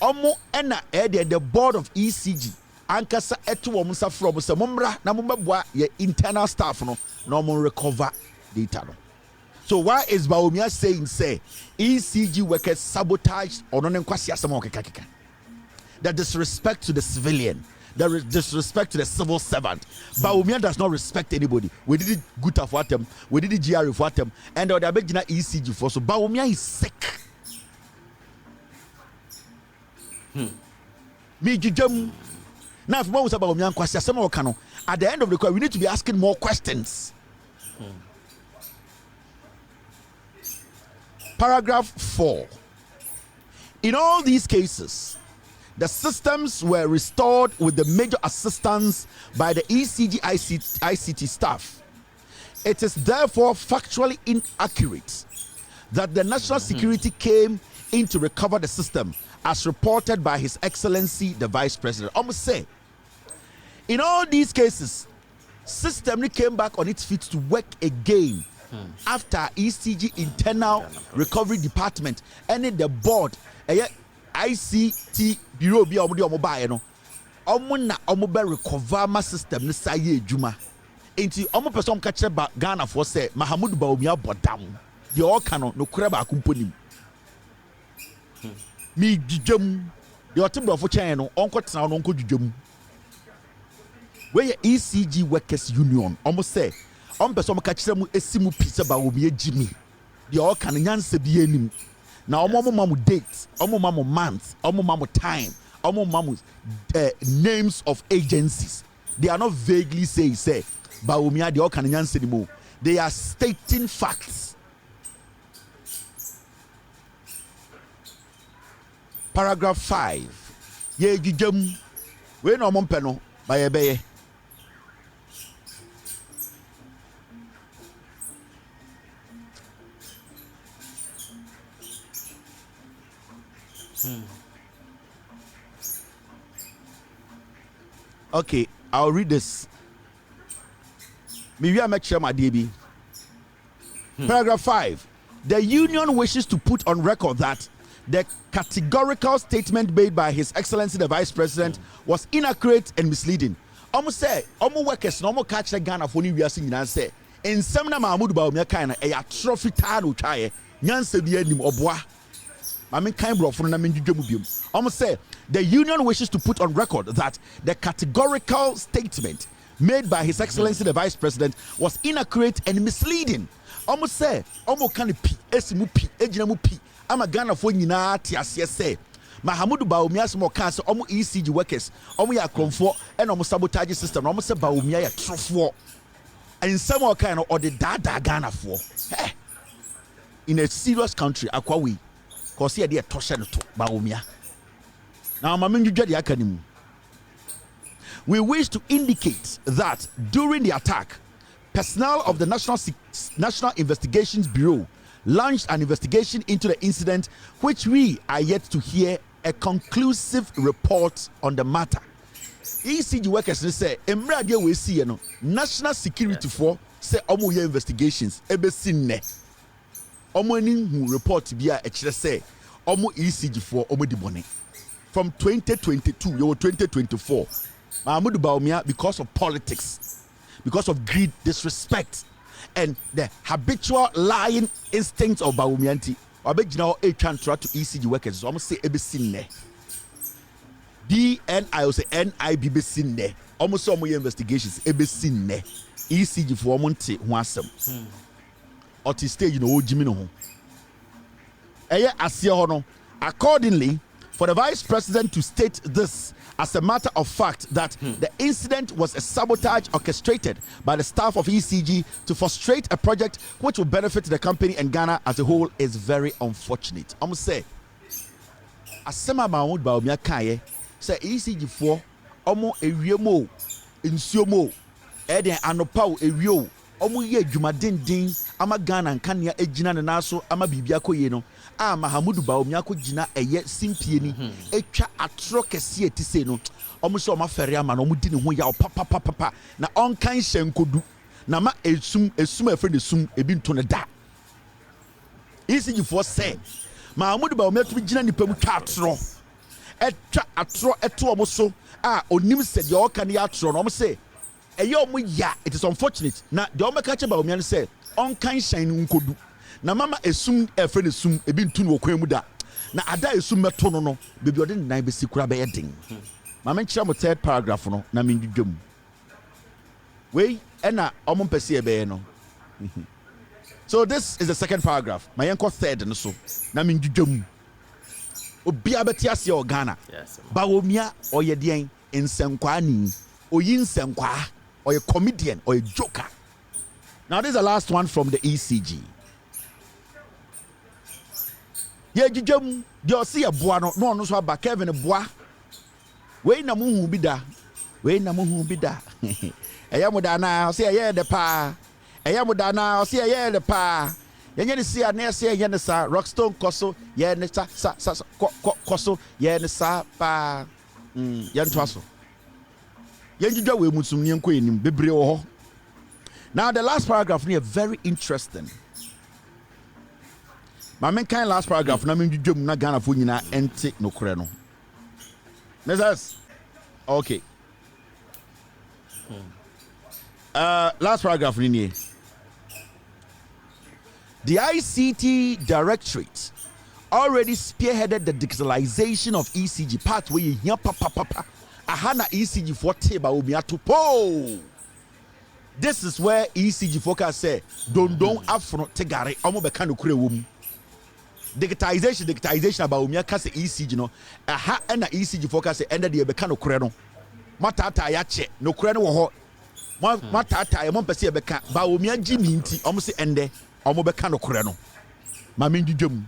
omo ena the board of ECG ankasa eto wo msa from se momra na mombabua ye internal staff no mo recover data no. So why is Bawumia saying say ECG workers sabotaged or non kwasi asem okekakeka? The disrespect to the civilian, the disrespect to the civil servant. Bawumia does not respect anybody. We did it good for them, we did it GR for them, and the Abegina ECG for so Bawumia is sick. Me jujum. Now if Bawumia Bawumia kwasi asem okano, at the end of the call we need to be asking more questions. Paragraph 4. In all these cases, the systems were restored with the major assistance by the ECG ICT staff. It is therefore factually inaccurate that the national security came in to recover the system as reported by His Excellency the Vice President. Almost say, in all these cases, system came back on its feet to work again. After ECG internal recovery department and the board ICT bureau bi omo buy no omo be recover ma system ne saye adwuma enti omo person ka kire ba Ghana for say Mahamudu Bawumia bodam de o ka no kure ba kumponim mi djudwam de otembrofo chen no onko tena no onko djudwam we ECG workers union omo say on person catch them esimu pizza Bawumia Jimmy. The all can nyanse bi anim. Na omo mamu date, omo mamu month, omo mamu time, omo mamu names of agencies. They are not vaguely say Bawumia the all can nyanse anymore. They are stating facts. Paragraph 5. ye jujam we no mo mpɛ no ba ye bɛyɛ. Okay, I'll read this. Paragraph 5. The union wishes to put on record that the categorical statement made by His Excellency the Vice President was inaccurate and misleading. Almost say, almost workers, no more catch the Ghana for New Year's and say, in some Mahmoud Bawumia kind of a trophy tano chaye, Nyanse Bienim Obwa. I mean, kind of from almost say the union wishes to put on record that the categorical statement made by His Excellency the Vice President was inaccurate and misleading. Almost say, almost kind of p, esimu p, ejinamu p. I'm a Ghana for Nina Tiasia say. Mahmoud Bawumia small cancer, almost ECG workers, almost a comfort and almost sabotage system, almost a Bawumia trofo. And some kind of or the dada Ghana for. In a serious country, Akwawi. Because here they are touching to Bawumia. Now, we wish to indicate that during the attack, personnel of the National Investigations Bureau launched an investigation into the incident, which we are yet to hear a conclusive report on the matter. ECG workers say, "Embradia we see no national security for say omo ye investigations ebesin ne omo ni hu report bia e kire say omo ECG for omo di bone from 2022 you 2024 Mahmoud Bawumia, because of politics, because of greed, disrespect, and the habitual lying instincts of Bawumianti, Abejina a transfer to ECG workers. So I'm say ebesin ne DNI or say NIB besin ne almost some investigations ebesin ne ECG for monte ho asem or to stage no Jimmy no ho eye asie ho no. Accordingly, for the Vice President to state this as a matter of fact that the incident was a sabotage orchestrated by the staff of ECG to frustrate a project which will benefit the company and Ghana as a whole is very unfortunate. I'm say asema Mahmoud Bawumia kaye say ECG for omo ewiemo nsuomo e de anopa ewio omo ye adwumadendin ama Ghana nkania ejina ne naso ama bibia koye no a Mahmoud Bawumia ko gina eye simpie ni etwa atro kese etise no omo so omo fere ama no omo di ne ho ya papa na onkan hyenkodu na ma esum afre ne sum ebi nto ne da ECG for say Mahmoud Bawumia to gina nipa mu twa atro etwa atro eto omo so a onim se de oka ne atro no omo say eye omo ya. It is unfortunate na de omo ka che Bawumia no say onkan hyen nkodu na mama esum efre ne sum ebi ntu no kwan mu da na ada esum meto no no bebi ode nan be sikura be yedin mama nkyira mo third paragraph no na mindwudwam we ena omo mpese e be no. So this is the second paragraph. My yanko third no so na mindwudwam obi abeti ase o Ghana Bawumia oye den nsenkwa ni oyi nsenkwa oye comedian oye joker. Now this is the last one from the ECG. Ye jijam de osi ye boa no no so aba Kevin boa we na muhu bi da eya muda na osi ye de pa eya muda na osi ye de pa yenye ni sia na sia ye ne sa Rockstone koso ye ne sa koso ye ne sa pa ye nto aso ye jijwa we musum ni enko enim bebre wo ho. Now the last paragraph is very interesting. My main kind last paragraph na mindwudwam na Ghana fo nyina ente no kore no. Mrs. Okay. Last paragraph ni. The ICT Directorate already spearheaded the digitalization of ECG part where you hear papa ahana ECG for teba Bawumia to po. This is where ECG focus say don't afro tegare omo beka no kure wom. Digitization Bawumia ka say ECG no aha na ECG focus say enda de beka no kure no matata ya che no kure no wo ho matata ya mo pese e beka Bawumia gimi nti omo se ende omo beka no kure no ma mindwudwam.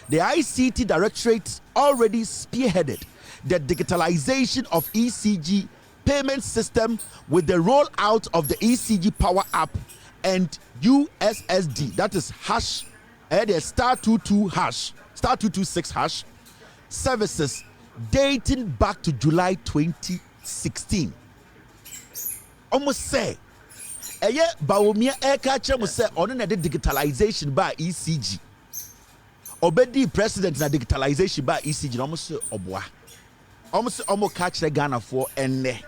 The ICT Directorate already spearheaded the digitalization of ECG payment system with the rollout of the ECG Power App and USSD, that is hash, star 22 hash, star 226 hash services dating back to July 2016. Almost say, Bawumia Eka mo say on the digitalization by ECG. Obedi president na digitalization by ECG almost say obwa. Almost catch the Ghana for enne.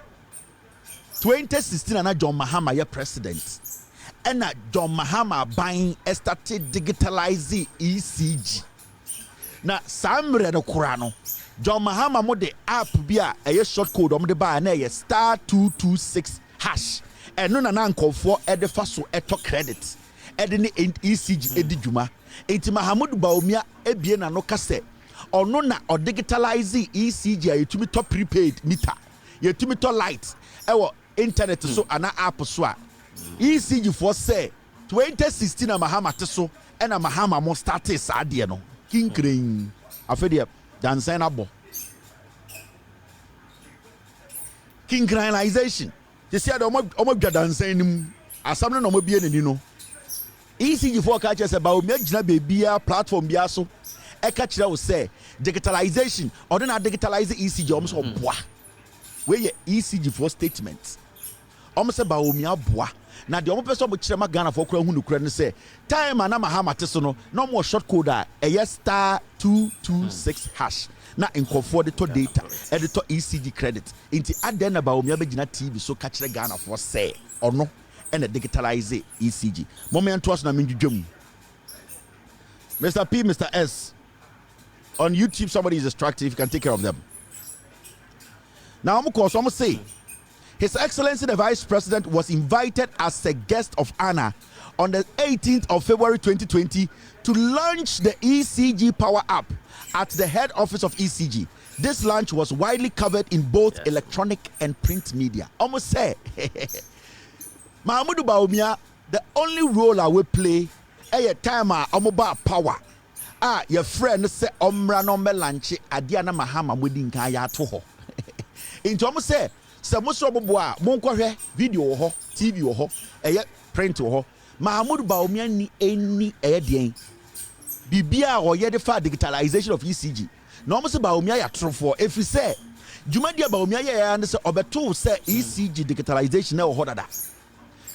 2016 na John Mahama ye president. And na John Mahama buying started digitalizing ECG. Na samre no kurano. John Mahama mo the app bia a short code om de buy na ye star 226 hash. And no na nkofo e de fa so eto credit. E de ni ECG e di dwuma. Enti Mahamudu Bawumia ebie na no kase. Ono na o digitalize ECG a yetumi to prepaid meter. Yetumi to light. Ewo internet so ana app so a. ECG for say 2016 na Mahama te so e na Mahama mo start sa de no. Kinkren. Afede dansan abo. Kinkrenization. You see, omo dansan nim. Asam no omo bie ni no. ECG for catch say Bawumia gina bebia platform bia so. E catch we say digitalization. Or na digitalize ECG omo so boa. We ye ECG for statements. Omo say Bawumia boa. Na de omo person mo kire ma Ghana for kura hu no kura ne say time na Mahama te so no mo short code a star 226 hash. Na nkofo de to data e de to ECG credit. Inti aden na Bawumia be gina TV so catch Ghana for say ono and the digitalize ECG. Moment to us na minjum. Mr. P, Mr. S. On YouTube, somebody is distracted. You can take care of them. Now, I'm say, His Excellency the Vice President was invited as a guest of honor on the 18th of February 2020 to launch the ECG Power App at the head office of ECG. This launch was widely covered in both electronic and print media. Almost say, Mahamudu Bawumia, the only role I will play a time amoba power. Your friend say omra no melanche adia na Mahama mudi nka ya to ho. Into almost say muso boboa monkwohwe video ho, TV ho, print ho. Mahamudu Bawumia ni eni den. Bibia o ye de fa digitalization of ECG. No almost Bawumia ya trofo if you say Juma dia Bawumia ya and say obeto say ECG digitalization na ho dada.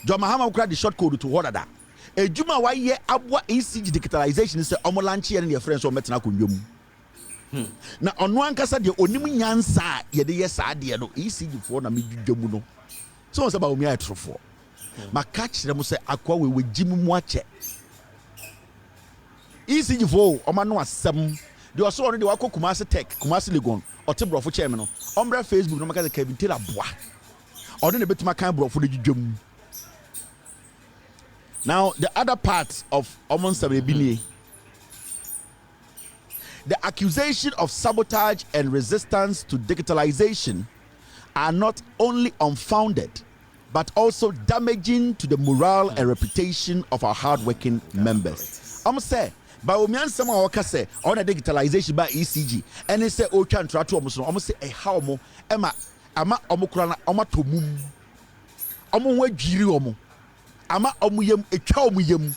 John Mahama credit the short code to order that. A Juma why ye abwa ECG digitalization is a omolanchi and your friends or metina kunjum. Na on one kasa de onimu nyansa ye de yes ade no ECG for na me dwum no. So was about me a trofo. Ma catch them say akwa we jimu mu ache. ECG for oma no asem. De also already wako Kumasi Tech, Kumasi Legon, or Tibrofo chairman no. Ombre Facebook no maka Kevin Taylor boa. Or then a bit my kind bro for the jum. Now, the other part of Omon Sabebini, the accusation of sabotage and resistance to digitalization are not only unfounded, but also damaging to the morale and reputation of our hardworking members. I'm say, Bawumia sama waka say on the digitalization by ECG, and they say, oh, can't try to almost say, how mo, Emma, ama omukrana, oma tomum, omu jiri omu. Ama omuyem etwa omuyem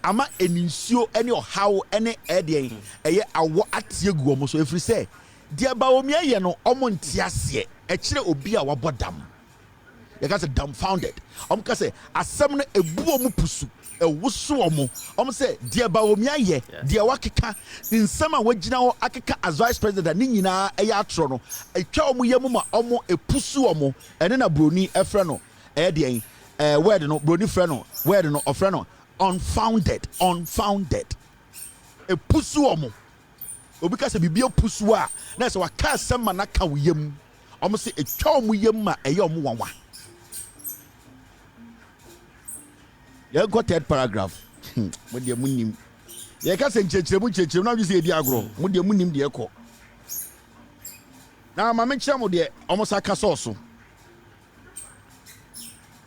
ama eninsuo ene ohawo ene edien eye awo atie gu omo so efri se dia Bawumia ye no omo ntiase e kire obi a wabodam ye ka se dumbfounded omo ka se asem no ebu omo pusu e woso omo se dia Bawumia ye dia wakeka nsem a wagina ho akeka as vice president ni nyina eye atro no etwa omuyem ma omo epusu omo ene na broni efre no edien word no brony friend word no of friend no unfounded e pusu omo obi ka se bibia pusu a na se waka asem na ka woyem omo se etwa omo yem ma eye omo wanwa ye got third paragraph mo de munim ye ka se nchechire na wisi edi agro mo de munim de ekọ na ma menchira mo de omo sa ka so.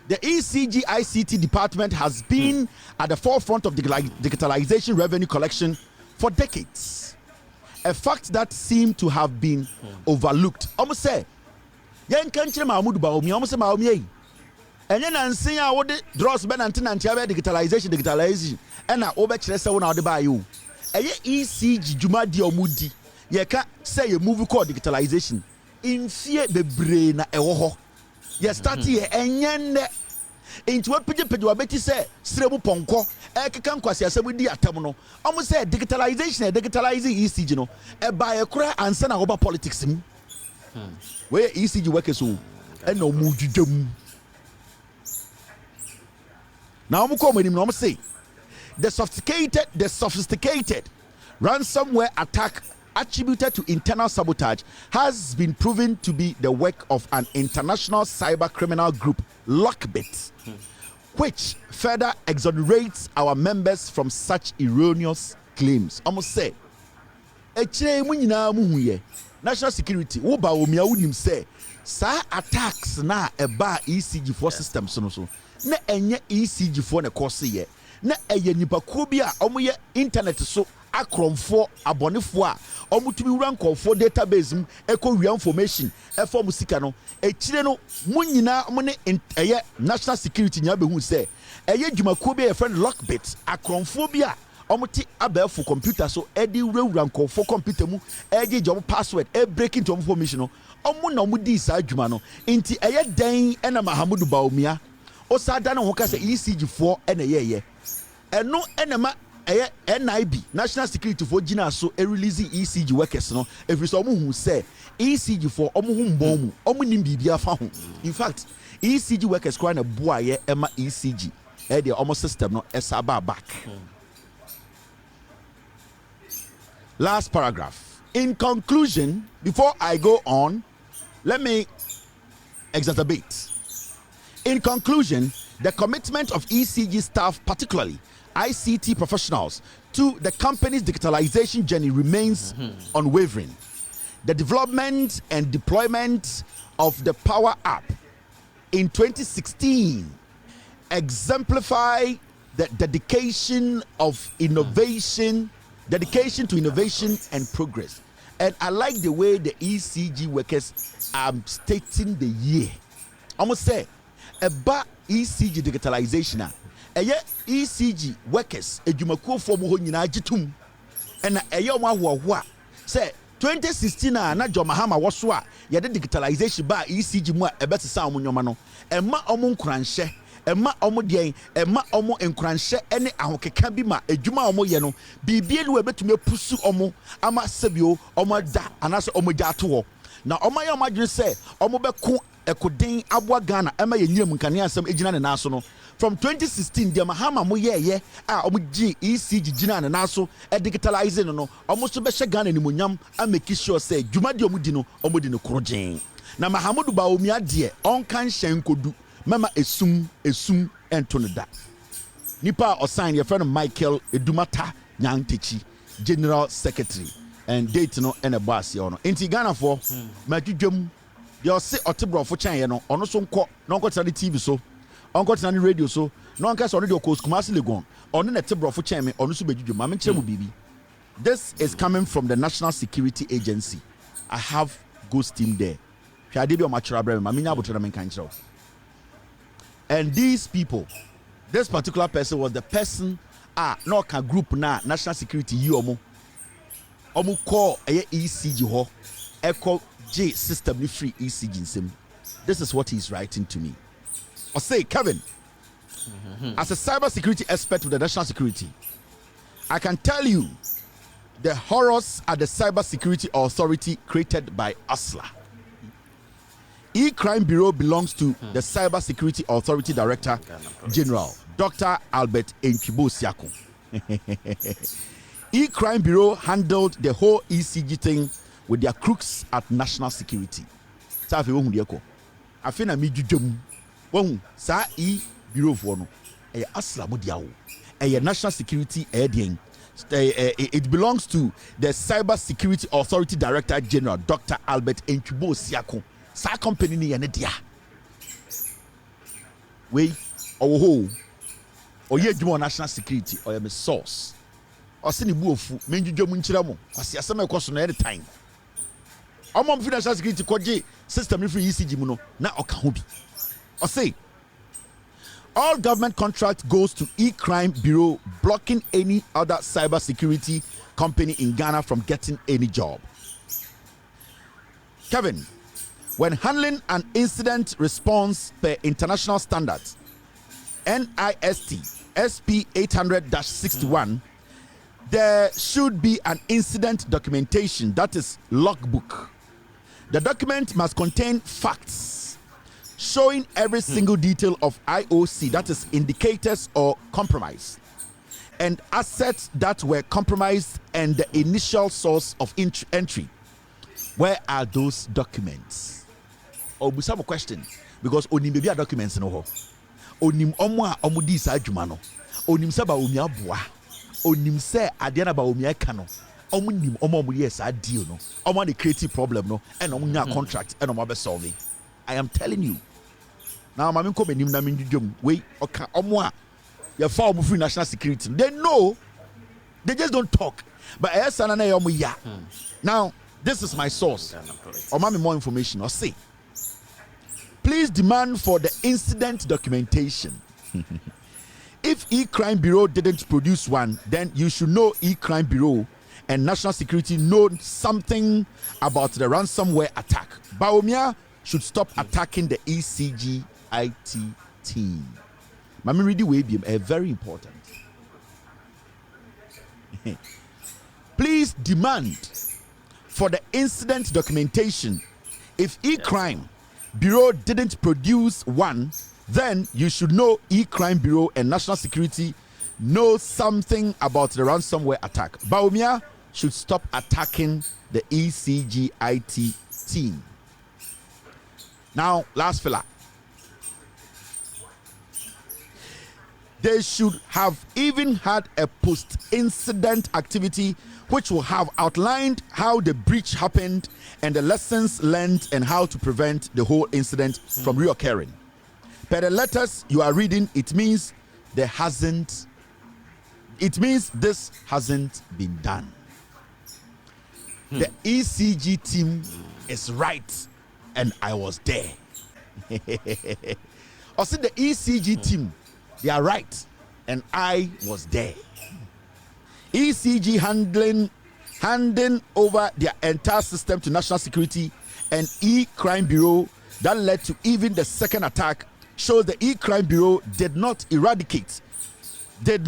The ECG ICT department has been at the forefront of digitalization revenue collection for decades. a fact that seemed to have been overlooked. Almost say, Yan country Mahmoud Bawumia, almost Bawumia. And then I see how the draws Ben and digitalization, and I over Chester when I'll buy you. A ECG Juma Diomudi, ye can't say a movie called digitalization. In fear the brain a woho. Ye start here and yen into what Pedro say, Srebu Ponko, Ekan Quasia Sabudi Atamono. Almost say digitalization, digitalizing ECG, no, a by a cry and send over politics. Where ECG workers who and no mujum. Now I'm coming him, I'm say the sophisticated ransomware attack attributed to internal sabotage has been proven to be the work of an international cyber criminal group, Lockbit, which further exonerates our members from such erroneous claims. Almost say, national security, wo Bawumia unim say, sa attacks na eba ECG for systems so. Na enye ECG for na course ye. Na eye nipakuo bi a omo ye internet so akromfo abonefo a omo tumi rank for database mu eko information e for musika no ekire no munyina omo ne eye national security nya be hu say eye dwumakuo bi a friend Lockbit akromfo bi a omo ti abefo computer so edi rank for computer mu ege job password e break into information no omo na omo di sa adwuma no nti eye dan ena Mahamudu Bawumia Osada no hoka say ECG for ena ye eno enema eye NIB national security for gina so e release ECG workers no every so omo hu say ECG for omo hu mbon mu omo nim bibia fa ho in fact ECG workers kwa na boa ye ema ECG e de omo system no esaba back. Last paragraph. In conclusion, before I go on, let me exacerbate. In conclusion, the commitment of ECG staff, particularly ICT professionals, to the company's digitalization journey remains unwavering. The development and deployment of the Power App in 2016 exemplify the dedication to innovation and progress. And I like the way the ECG workers are stating the year. Almost say, about ECG digitalization, ECG workers, edwumakuo for mo nyina agitum, and wa say 2016 na Jomahama was wa yede digitalization ba ECG mu a ebetesa omo nyoma no, emma omo nkranhye, emma omo den, emma omo nkranhye ene ahokeka bi ma edwuma omo ye no, bibie no ebetumi pusu omo ama sebio omo da anaso omo ja to na omo ya omo adwene say omo beko ekudin abwa Ghana ema ye nyem nkane asem ejina ne naso no from 2016 dia mahama mo ye a omo gi ECG gina ne naso e digitalizing no omo so be hye Ghana ni monyam a make sure say dwuma de omo di no omo di ne krogen na Mahamudu Bawumia de on kan hyen kodu mama esum ento ne da nipa osign your friend Michael Edumata Nyantechi General Secretary and date no and a boss no enti Ghana for madwudwam you say otebro for chan ye no ono so nko no nko tani TV so onko tani radio so no nka so no de okos Kumasi Legon ono na tebro for chan me ono so bedwudwam ma me kire mu bibi. This is coming from the National Security Agency. I have ghost team there. Hwade bi o ma kira bra me ma menya abotona me kan kire. And these people, this particular person was the person no ka group na national security yi omo call ECG ho echo J system ni free ECG nsem. This is what he's writing to me. I say, Kevin, as a cyber security expert with the national security, I can tell you the horrors at the cyber security authority created by ASLA. E-Crime Bureau belongs to the Cyber Security Authority Director General, Dr. Albert Enkibo-Siako. E-Crime Bureau handled the whole ECG thing with their crooks at national security. Safi wo hu de ko. Afi na mi dwudwam. Wo hu sa bureau for no. Asla mo dia wo. National security it belongs to the Cyber Security Authority Director General, Dr. Albert Enkibo-Siako. Sa company ni ene dia. We owo ho. Oye dwuma national security or me source. ɔse ne bu ofu menjudwo mu nkyerɛ mo ɔse asɛm ɛkɔ so no every time ɔmɔ financial security kɔgye system free ECG mu no na ɔka ho bi ɔse all government contract goes to E-Crime Bureau, blocking any other cyber security company in Ghana from getting any job. Kevin, when handling an incident response per international standards, NIST SP 800-61, there should be an incident documentation, that is logbook. The document must contain facts showing every single detail of IOC, that is indicators or compromise, and assets that were compromised and the initial source of entry. Where are those documents? Obusa mo question because onim bebi a documents no ho. Onim omo a omo di sa adwuma no. Onim se Bawumia boa. Onim se ade na Bawumia ka no. Omo nim omo yes sa deal no. Omo the creative problem no and omo nya contract and omo be solve. I am telling you. Now mami ko benim na mindudwom we oka omo a ye fa omo free national security. They know. They just don't talk. But ayesana na omo ya. Now this is my source. Or mami more information or say. Please demand for the incident documentation. If E-Crime Bureau didn't produce one, then you should know E-Crime Bureau and National Security know something about the ransomware attack. Bawumia should stop attacking the ECG IT team. Mami read the way very important. Please demand for the incident documentation. If E-Crime Bureau didn't produce one, then you should know E-Crime Bureau and National Security know something about the ransomware attack. Bawumia should stop attacking the ECG IT team. Now, last fella. They should have even had a post-incident activity which will have outlined how the breach happened and the lessons learned and how to prevent the whole incident from reoccurring. Per the letters you are reading, it means this hasn't been done. The ECG team is right and I was there. Also the ECG team, they are right and I was there. ECG handing over their entire system to National Security and E-Crime Bureau that led to even the second attack shows the E-Crime Bureau did not eradicate the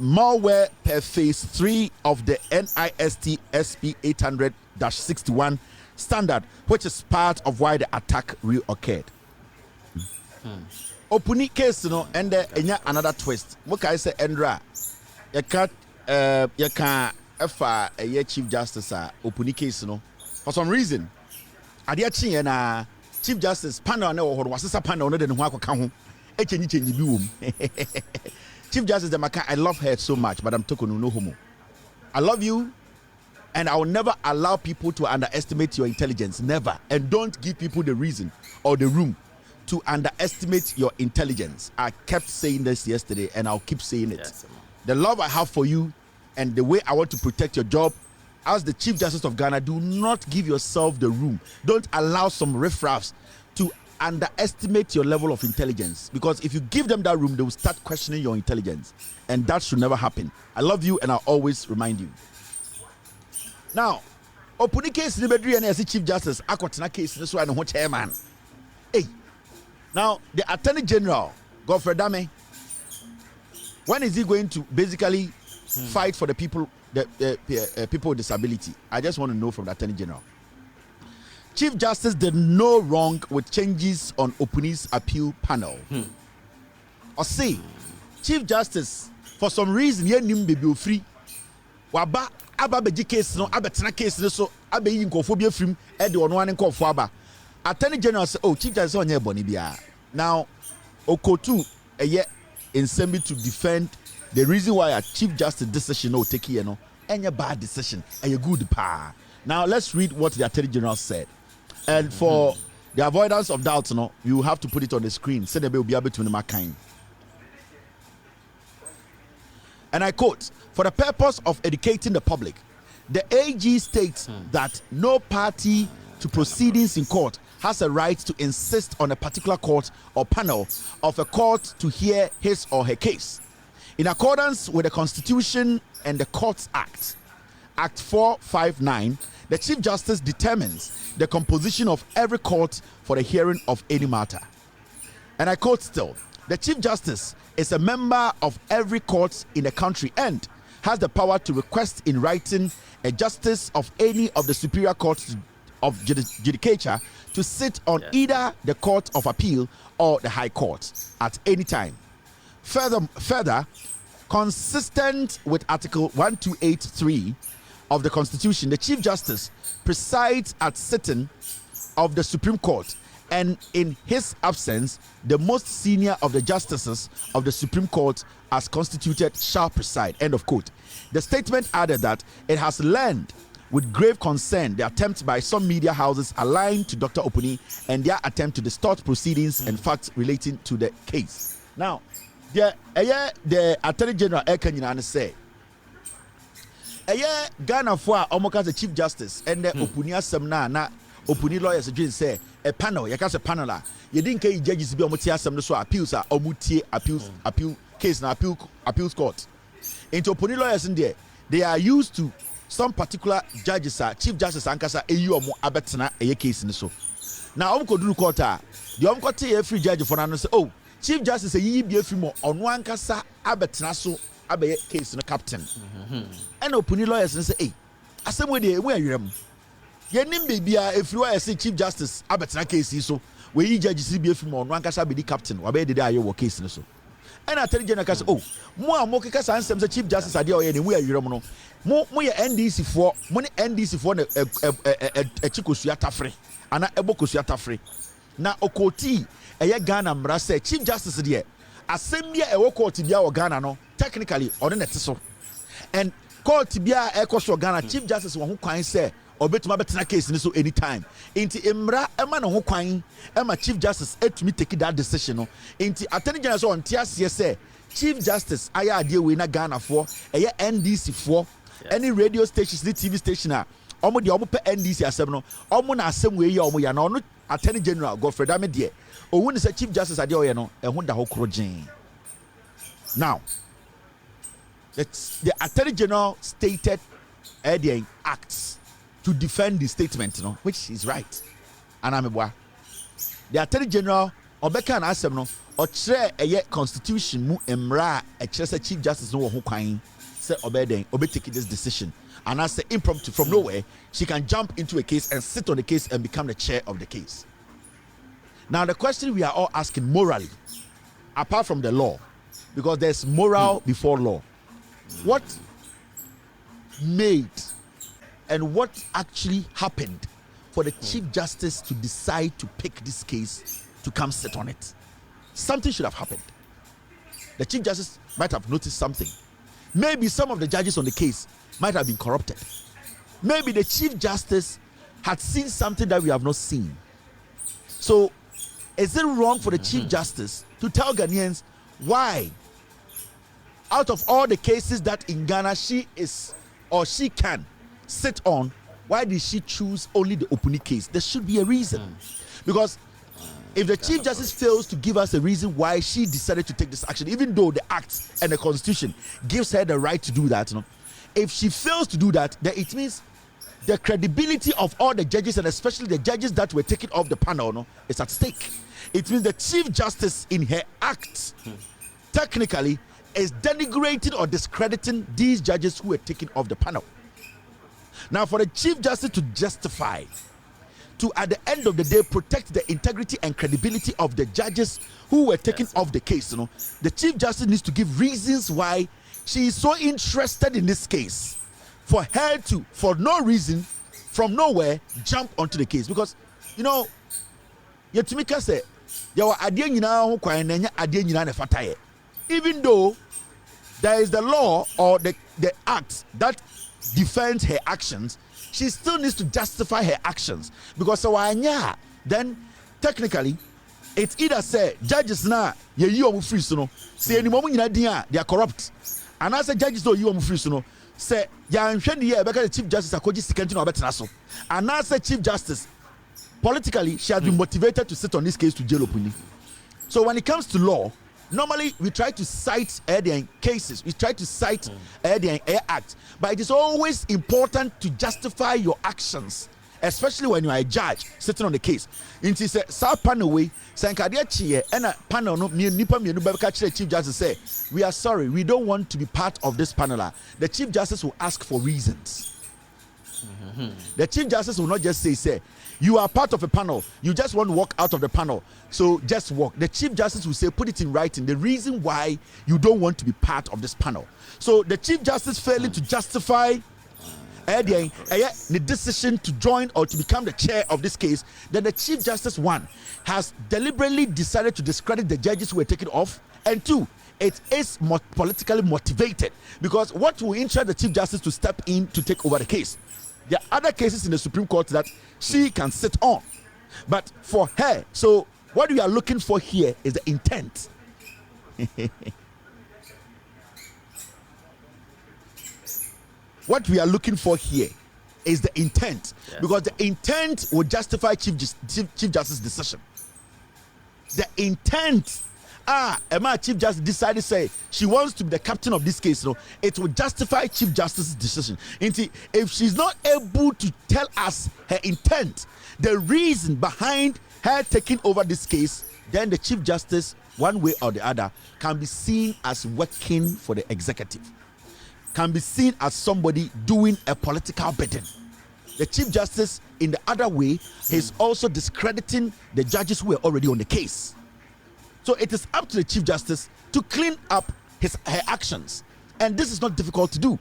malware per phase 3 of the NIST SP 800-61 standard, which is part of why the attack reoccurred. Opuni case no and another twist. What I say Endra you can efa a chief justice opuni case no for some reason ade na chief justice panel na wo wasesa panel no de ne ho akoka ho chenyi bi wom. Chief Justice Demaka, I love her so much, but I'm talking no homo. I love you and I will never allow people to underestimate your intelligence, never. And don't give people the reason or the room to underestimate your intelligence. I kept saying this yesterday and I'll keep saying it. Yes, the love I have for you and the way I want to protect your job as the Chief Justice of Ghana, do not give yourself the room. Don't allow some riffraffs to underestimate your level of intelligence, because if you give them that room, they will start questioning your intelligence, and that should never happen. I love you and I'll always remind you. Now, opuni case ni bedri and as Chief Justice akwatena case this one no chairman. Hey, now the Attorney General Godfrey Dame, when is he going to basically fight for the people, the people with disability? I just want to know from the Attorney General. Chief Justice did no wrong with changes on Opuni's appeal panel. Or say, Chief Justice, for some reason, ye nim baby free. Waba aba beji case no, abetena case no so abe yin kofo bi afrim e de ono ane kofo aba. Attorney General say, oh, Chief Justice onye boni bia. Now, Okotu eye nsemi to defend the reason why a Chief Justice decision no take here no, any bad decision, a good pa. Now let's read what the Attorney General said. And for the avoidance of doubt, no, you have to put it on the screen. Send a bill be able to kind. And I quote, for the purpose of educating the public, the AG states that no party to proceedings in court has a right to insist on a particular court or panel of a court to hear his or her case. In accordance with the Constitution and the Courts Act, Act 459, the Chief Justice determines the composition of every court for the hearing of any matter. And I quote still, the Chief Justice is a member of every court in the country and has the power to request in writing a justice of any of the superior courts of judicature to sit on either the Court of Appeal or the High Court at any time. Further, consistent with Article 1283 of the Constitution, the Chief Justice presides at sitting of the Supreme Court, and in his absence, the most senior of the justices of the Supreme Court as constituted shall preside. End of quote. The statement added that it has learned with grave concern the attempt by some media houses aligned to Dr. Opuni and their attempt to distort proceedings and facts relating to the case. Now, the Attorney General Ekanyina say, Ghana for almost the Chief Justice and the Opuni asem na Opuni lawyers again say a panel, a panel, you didn't care judges be omutia asem so appeals are omutie appeal case na appeals court. Into Opuni lawyers in there, they are used to some particular judges are Chief Justice ankasa eyi omo abetena eye case ni so. Now omo koduru court the omo kote every judge for na say oh Chief Justice eyi bi afi mo ono ankasa abetena so abeye case no captain. And Opuni lawyers say hey asem we dey we awirem ye nim bibia efiri wa say Chief Justice abetena case so we yi judges bi afi mo ono ankasa be di captain wa be dey aye wo case ni so. And Attorney General ka say oh mo amokeka san sem say Chief Justice ade o ye ne we awirem no mo ye NDC for mo ne NDC for na echikosua tafre ana ebokosua tafre na okoti eye Ghana mra say Chief Justice there asem bia ewo court bia o Ghana no technically on net so and court bia ekoso Ghana Chief Justice wo ho kwan say obetuma betena case ni so anytime inti emra ema no ho kwan ema Chief Justice etumi take that decision no inti Attorney General so on tiase say Chief Justice aya ade we na Ghana for eye NDC for any radio stations, the TV station, omo de omo pe NDC asem no, omo na asem we ye omo ya na ono Attorney General Godfrey Damedie. Owu ni say Chief Justice ade o ye no, ehun da ho krogen. Now, the Attorney General stated the acts to defend the statement, no, which is right. And ameboa. The Attorney General obeka na asem no, o kire eye constitution mu emra e kire say Chief Justice no ho kwan say obey taking this decision, and I say impromptu from nowhere she can jump into a case and sit on the case and become the chair of the case. Now the question we are all asking morally, apart from the law, because there's moral before law, what made and what actually happened for the Chief Justice to decide to pick this case to come sit on it? Something should have happened. The Chief Justice might have noticed something. Maybe some of the judges on the case might have been corrupted. Maybe the Chief Justice had seen something that we have not seen. So, is it wrong for the Chief Justice to tell Ghanaians why, out of all the cases that in Ghana she is or she can sit on, why did she choose only the Opuni case? There should be a reason. Because if the Chief Justice fails to give us a reason why she decided to take this action, even though the Act and the Constitution gives her the right to do that, if she fails to do that, then it means the credibility of all the judges, and especially the judges that were taken off the panel, is at stake. It means the Chief Justice in her act technically is denigrating or discrediting these judges who were taken off the panel. Now, for the Chief Justice to justify, to at the end of the day protect the integrity and credibility of the judges who were taken off the case, the Chief Justice needs to give reasons why she is so interested in this case, for her to, for no reason, from nowhere, jump onto the case. Because Yetumika said, even though there is the law or the act that defends her actions, she still needs to justify her actions. Because then technically it's either say judges na ye free, say any moment they are corrupt, And as a judges do you am free so no say ya nhwe ne ye the chief justice akoji second no obetena so. And as a chief justice politically she has been motivated to sit on this case to jail opuni. So when it comes to law, normally we try to cite cases, we try to cite act, but it is always important to justify your actions, especially when you are a judge sitting on the case. In this panel way, and a panel no chief justice say, we are sorry, we don't want to be part of this panel. The chief justice will ask for reasons. The chief justice will not just say you are part of a panel, you just want to walk out of the panel, so just walk. The chief justice will say, put it in writing, the reason why you don't want to be part of this panel. So the chief justice failing to justify the decision to join or to become the chair of this case, then the chief justice, one, has deliberately decided to discredit the judges who were taken off, and two, it is politically motivated, because what will interest the chief justice to step in to take over the case? There are other cases in the Supreme Court that she can sit on, but for her, so what we are looking for here is the intent. What we are looking for here is the intent, because the intent will justify chief justice's decision. The intent, chief justice decided say she wants to be the captain of this case, so it will justify chief justice's decision. If she's not able to tell us her intent, the reason behind her taking over this case, then the chief justice, one way or the other, can be seen as working for the executive, can be seen as somebody doing a political bidding. The chief justice, in the other way, is also discrediting the judges who are already on the case. So it is up to the chief justice to clean up her actions, and this is not difficult to do,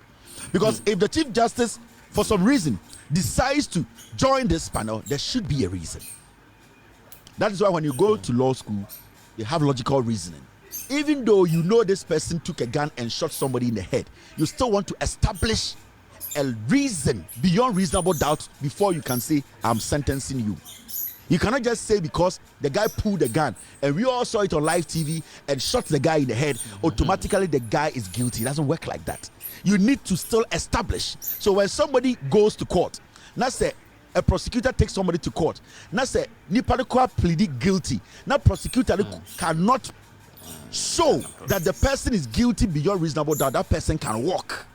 because if the chief justice, for some reason, decides to join this panel, there should be a reason. That is why when you go to law school, you have logical reasoning. Even though you know this person took a gun and shot somebody in the head, you still want to establish a reason beyond reasonable doubt before you can say, I'm sentencing you. You cannot just say because the guy pulled the gun and we all saw it on live TV and shot the guy in the head, automatically the guy is guilty. It doesn't work like that. You need to still establish. So when somebody goes to court, now say a prosecutor takes somebody to court, now say Nipadekwa pleaded guilty. Now prosecutor cannot show that the person is guilty beyond reasonable doubt. That person can walk.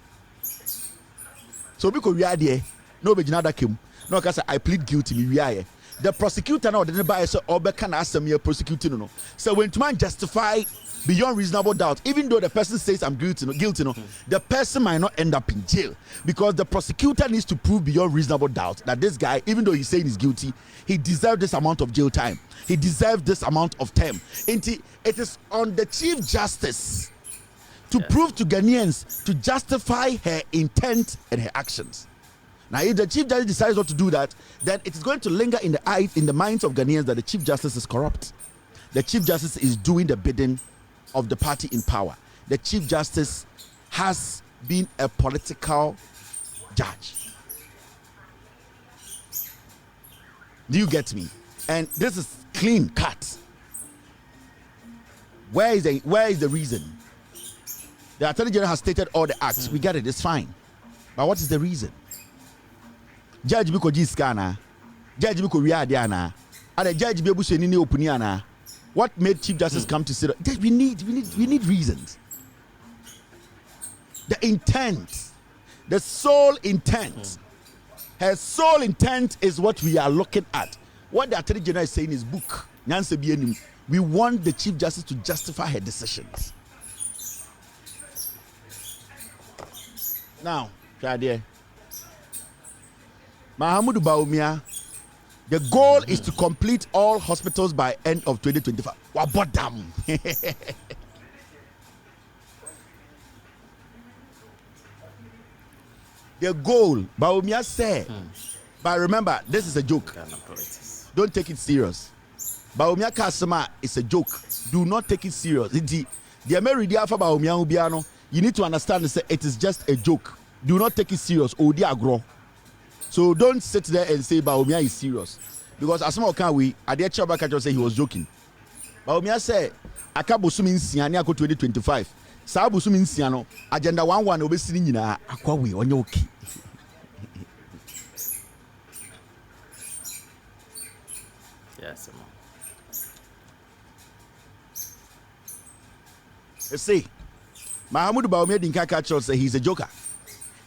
So because we are there, nobody came. No, because I plead guilty. We are here. The prosecutor now didn't buy so or can ask me prosecuting no. So when to man justify beyond reasonable doubt, even though the person says I'm guilty, the person might not end up in jail, because the prosecutor needs to prove beyond reasonable doubt that this guy, even though he's saying he's guilty, he deserves this amount of jail time, he deserves this amount of term. It is on the chief justice to prove to Ghanaians, to justify her intent and her actions. Now, if the chief justice decides not to do that, then it is going to linger in the minds of Ghanaians that the chief justice is corrupt. The chief justice is doing the bidding of the party in power. The chief justice has been a political judge. Do you get me? And this is clean cut. Where is the reason? The Attorney General has stated all the acts. We get it. It's fine. But what is the reason? Judge biko jiskana, judge biko wiadiana, and the judge be able to any opinion. What made Chief Justice come to say that? We need reasons. The intent, the sole intent, her sole intent is what we are looking at. What the Attorney General is saying in his book, we want the Chief Justice to justify her decisions. Now, Shadia. Mahamudu Bawumia, the goal is to complete all hospitals by end of 2025. What them? The goal, Bawumia said, but remember, this is a joke. Don't take it serious. Bawumia customer is a joke. Do not take it serious. The Ameridia for Bawumia Ubiano, you need to understand that it is just a joke. Do not take it serious. Odi agro. So don't sit there and say Bawumia is serious, because as someone can we Adia Chabaka say he was joking. Bawumia said Akabo Sumin Siania 2025. Sabu Suminsiano, agenda 1-1 obesini nyina akwawe onye okay. Yes, You see, Mahamudu Bawumia Dinkaka says he's a joker.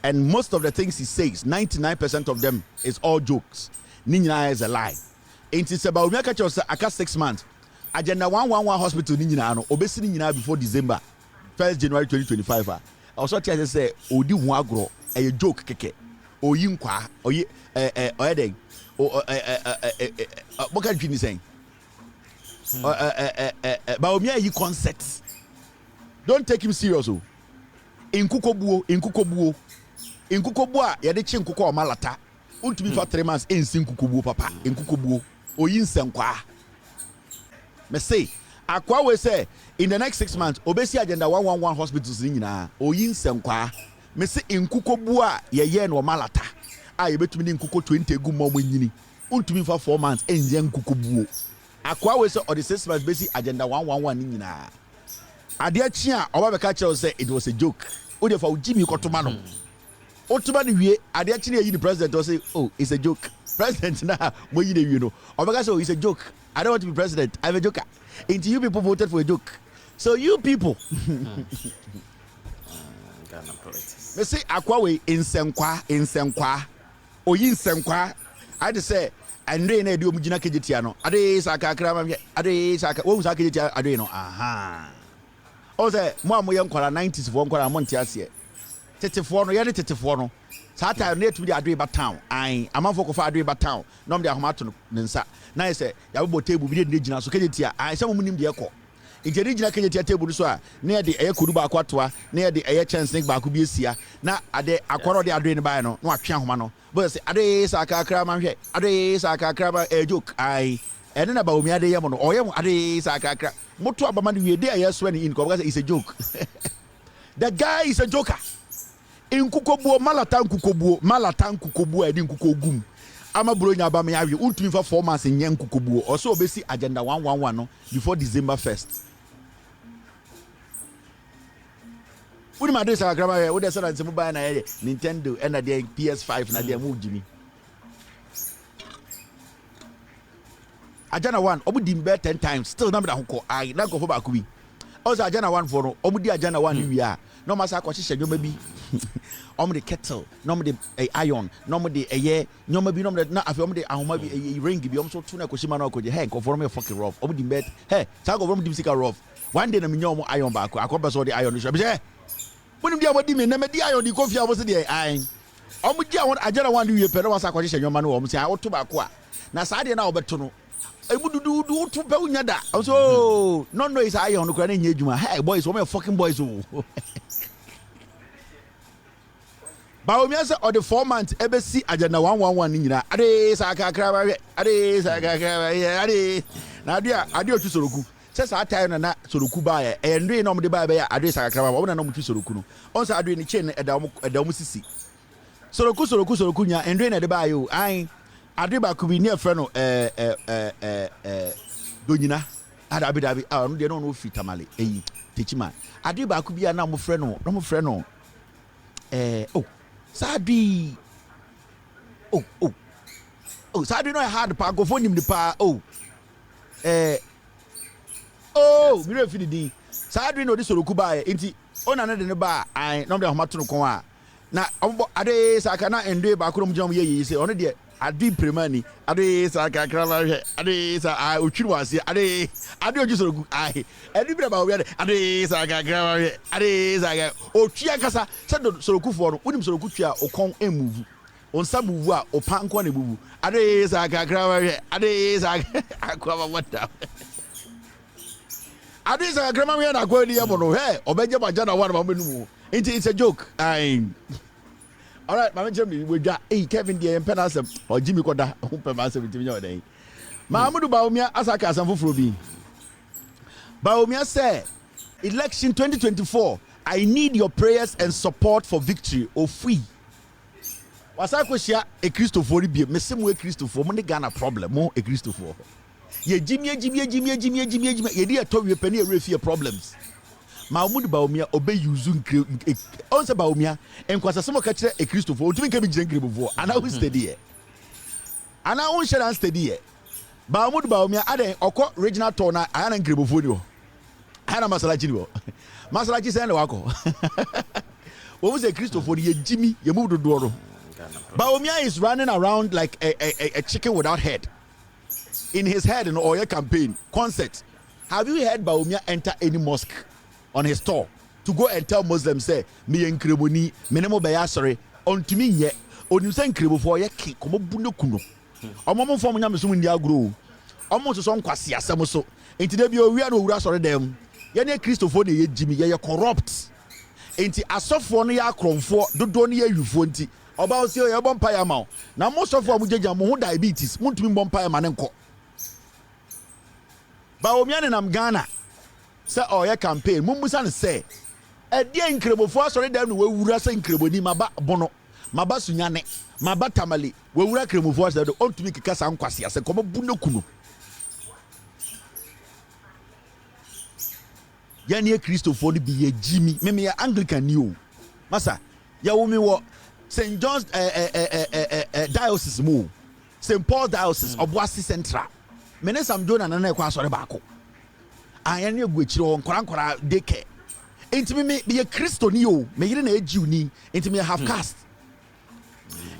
And most of the things he says, 99% of them is all jokes. Ninyina is a lie. It is about Bawumia Kacho say aka 6 months. Agenda 111 hospital ninyina no obesini nyina before December 1st January 2025. Also tell say odi hu agro a joke keke. Oyi nkwa oyi oyeden what can you saying? Bawumia yi concepts. Don't take him serious. Inkukobuo yade chi nkuko omalata. Untumi for 3 months ensin kukobuo papa. Inkukobuo oyi nsenkwa. Me say akwa we say in the next 6 months obesi agenda 111 hospitals nyina oyi nsenkwa. Me say inkukobuo ye no omalata. A yebetumi ni nkuko 20 gu mo nyini. Untumi for 4 months enye nkukobuo. Akwa we say or the 6 months besi agenda 111 nyina. Adia chia oba be catch say it was a joke. O dey for Jimmy Kotoma no. Otuma ni wie adia chi na yi the president o say oh it's a joke. President na mo yi na wie no. Oba say oh it's a joke. I don't want to be president. I'm a joker. Until you people voted for a joke. So you people Ghana politics. me say akwawe insenkwa. Oyi insenkwa. I dey say andre na edi omugina kejetia no. Ade saka krama me. Ade saka wo saka kejetia ade no. Aha. O say mo amoye nkwara 90s fo nkwara mo ntiase tetefo no ye ne tetefo no saa time na etu di adoe ba town an amanfo ko fa adoe ba town no de ahomato no nsa na ye say ya bo table bi de gina so kejetia an se mo nim de ekọ interi gina kejetia table so a na ye de eye kodu ba akwatoa na ye de eye chance ba ko bi esia na ade akworo de adoe ne ba no na atwe ahoma no bo say ade saka kra ma hwe ade saka kra ba joke ai ene na Bawumia de yemo no oyem ade saka kra moto abama ne wie de aye so ne in ko because it's a joke. The guy is a joker. Inkukobuo malata nkukobuo edi nkukogum ama bronya abama yawe untumi fa 4 months nye nkukobuo also obesi agenda 111 no before December 1st. Uni ma desa grama we de say nsemu ba na ye Nintendo and the PS5 na de mu jimi Agenda 1 obudi mbe 10 times still na me da hoko ai na go for ba ku bi also agenda 1 for no obudi agenda 1 wi a no masa ko hihye nyoma bi omde kettle no omde iron no omde eye nyoma bi no omde na afi omde ahoma bi ring bi omso tu na ko shima na ko je hey ko for me fucking rough obudi mbe hey sa go from dimsika rough one day na me nyomo iron ba ko akoba so the iron so be say bonim dia wodi me na me di iron di ko fia bo se de ai omudi awon agenda 1 wi pe no masa ko hihye nyoma no omse a oto ba ko a na sa de na obeto no ebududu utu pe unya da so no is iron no kra na nya ejuma hey boys what me fucking boys oh. Bawumia say or the 4 months ebesi agenda 111 ni nyina ade saka kraba ade saka kraba ade na ade otu soroku say sa time na soroku ba ye ndwe na omde ba ya ade saka kraba wo na no mutu soroku no on say ade ni chain edam sisi soroku nya ndwe na de ba yo ai ade ba ku bi ni efre no donyina adabi no de no fitamale techima ade ba ku bi na mo frɛ no oh Sadi oh Sadi no hard pa go for him the pa mi refi di Sadi no this soroku ba enti ona na de ne ba ai no de homato no kon a na ombo ade saka na ende ba krom jom ye se ono de adi premani ade saka krama hwe ade sa otwiri wase ade oji soroku ai edi bre ba obi ade saka krama hwe ade saka otwia kasa se do soroku fo no unim soroku twia okon emuvu onsa muvu a opanko na bubu ade saka krama hwe ade saka akwa wata ade saka krama hwe na kwa di yabo no he obeje ba jana one ma menumu it's a joke all right, my Jimmy, we got Kevin the Penasem or Jimmy Koda, who permits with me all day. Mahamudu Bawumia Asaka Sanfufrobi. Bawumia said, election 2024, I need your prayers and support for victory or free. Wasako share a Christopher be Messimu Christopher, money Ghana problem, more a Christopher. Ye Jimmy, ye dear told you penny refugee problems. Mahmoud Bawumia obey using on se Bawumia and kwasa some catch a Christopher to make a big before and I will steady and I won't share steady Mahmoud Bawumia ade oko regional tourna I am Gribofonio Hana Masalachi Masalachi send wako what was a Christopher ye Jimmy you moved to Doro Bawumia is running around like a chicken without head in his head in Oya campaign concert. Have you heard Bawumia enter any mosque on his tour to go and tell Muslims say me enkremoni menemo be sorry on to me ye onu say enkremo for ye ki komo buno kuno omo fo mo nyame so ndi agro omo so nkwase asem so enti da bi owia no owura sorry dem ye ne Christopher ne ye jimi ye corrupt enti asofo no ya akromfo dodo ne ye yufo enti oba o se ye bompa ya ma na mo sofo mo jeja mo ho diabetes mo ntumi bompa ya ma ne nko Bawumia ne nam Ghana say oya campaign mumbusa ne say e die nkremofo sorry dem no wewura say nkremoni maba bono maba sunyane maba tamale wewura kremofo say do ontumi keka sa nkwase ase komo bunokuno yani Christopher ni bi ye jimi me ya Anglican ni o masa ya wo mi wo St John's diocese mu St Paul diocese Obuasi Central mene Sam Jonah na kwa sorry baako ayane egwechiro nkora deke intimi me be Christo ni o me yire na ejiu ni intimi half caste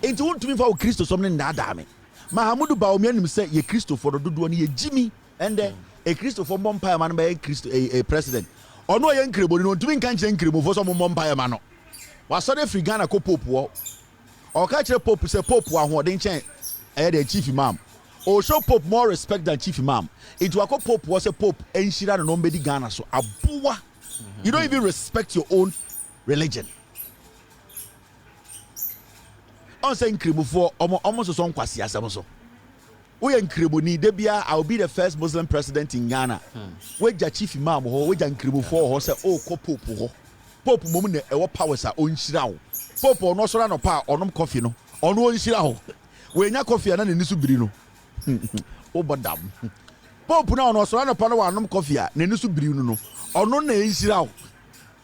inti wontumi fa o Christo somne ndada me Mahamudu Bawumia nim say ye Christo for dodo ni ye jimi ende a Christo for bompa man be Christo a president ono ye nkrebo ni ontumi nka nche nkrebo for so bompa man no wa so de free Ghana ko pope wo o ka kire pope say pope ahoden chen the chief imam or show Pope more respect than Chief Imam. It was a Pope was a Pope and she ran on Bedi Ghana. So Abua, you don't even respect your own religion. I'm saying Kribu for almost a song Kwasi Asamoso. We in Kribuni, Debia, I'll be the first Muslim president in Ghana. Where the Chief Imam or where Kribu for or say, oh, Pope, Pope Mumune, our powers are on Shirao. Pope or no Sorano Pa or no coffee no, or no Shirao. When your coffee and an Nisubrino. Oh, badam. Pope now no so na pano wa nom coffee a ne nusu biriu no ono na enhira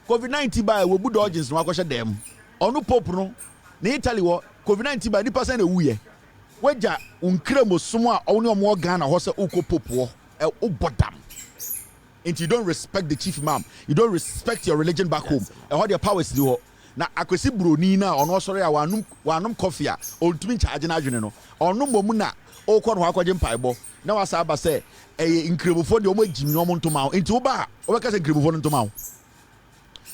COVID-19 by we budo urgents no akoshe dem ono pope no na Italy wo COVID-19 by nipa say na wuye waja unkremo somo a ono omo Ghana ho say uko pope wo o badam. And you don't respect the chief imam, you don't respect your religion back home and how their powers do na akwesi broni na ono sori a wanum coffee a ontumi charge na adwene no ono momu na o kwa no akwaje mpaebo na wasa aba say incremofo de omo jimi no ntoma enti oba o beka say incremofo no ntoma.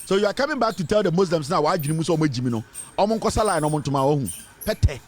So you are coming back to tell the Muslims now wa adwene mu so omo jimi no omo nkosala na omo ntoma wo hu pete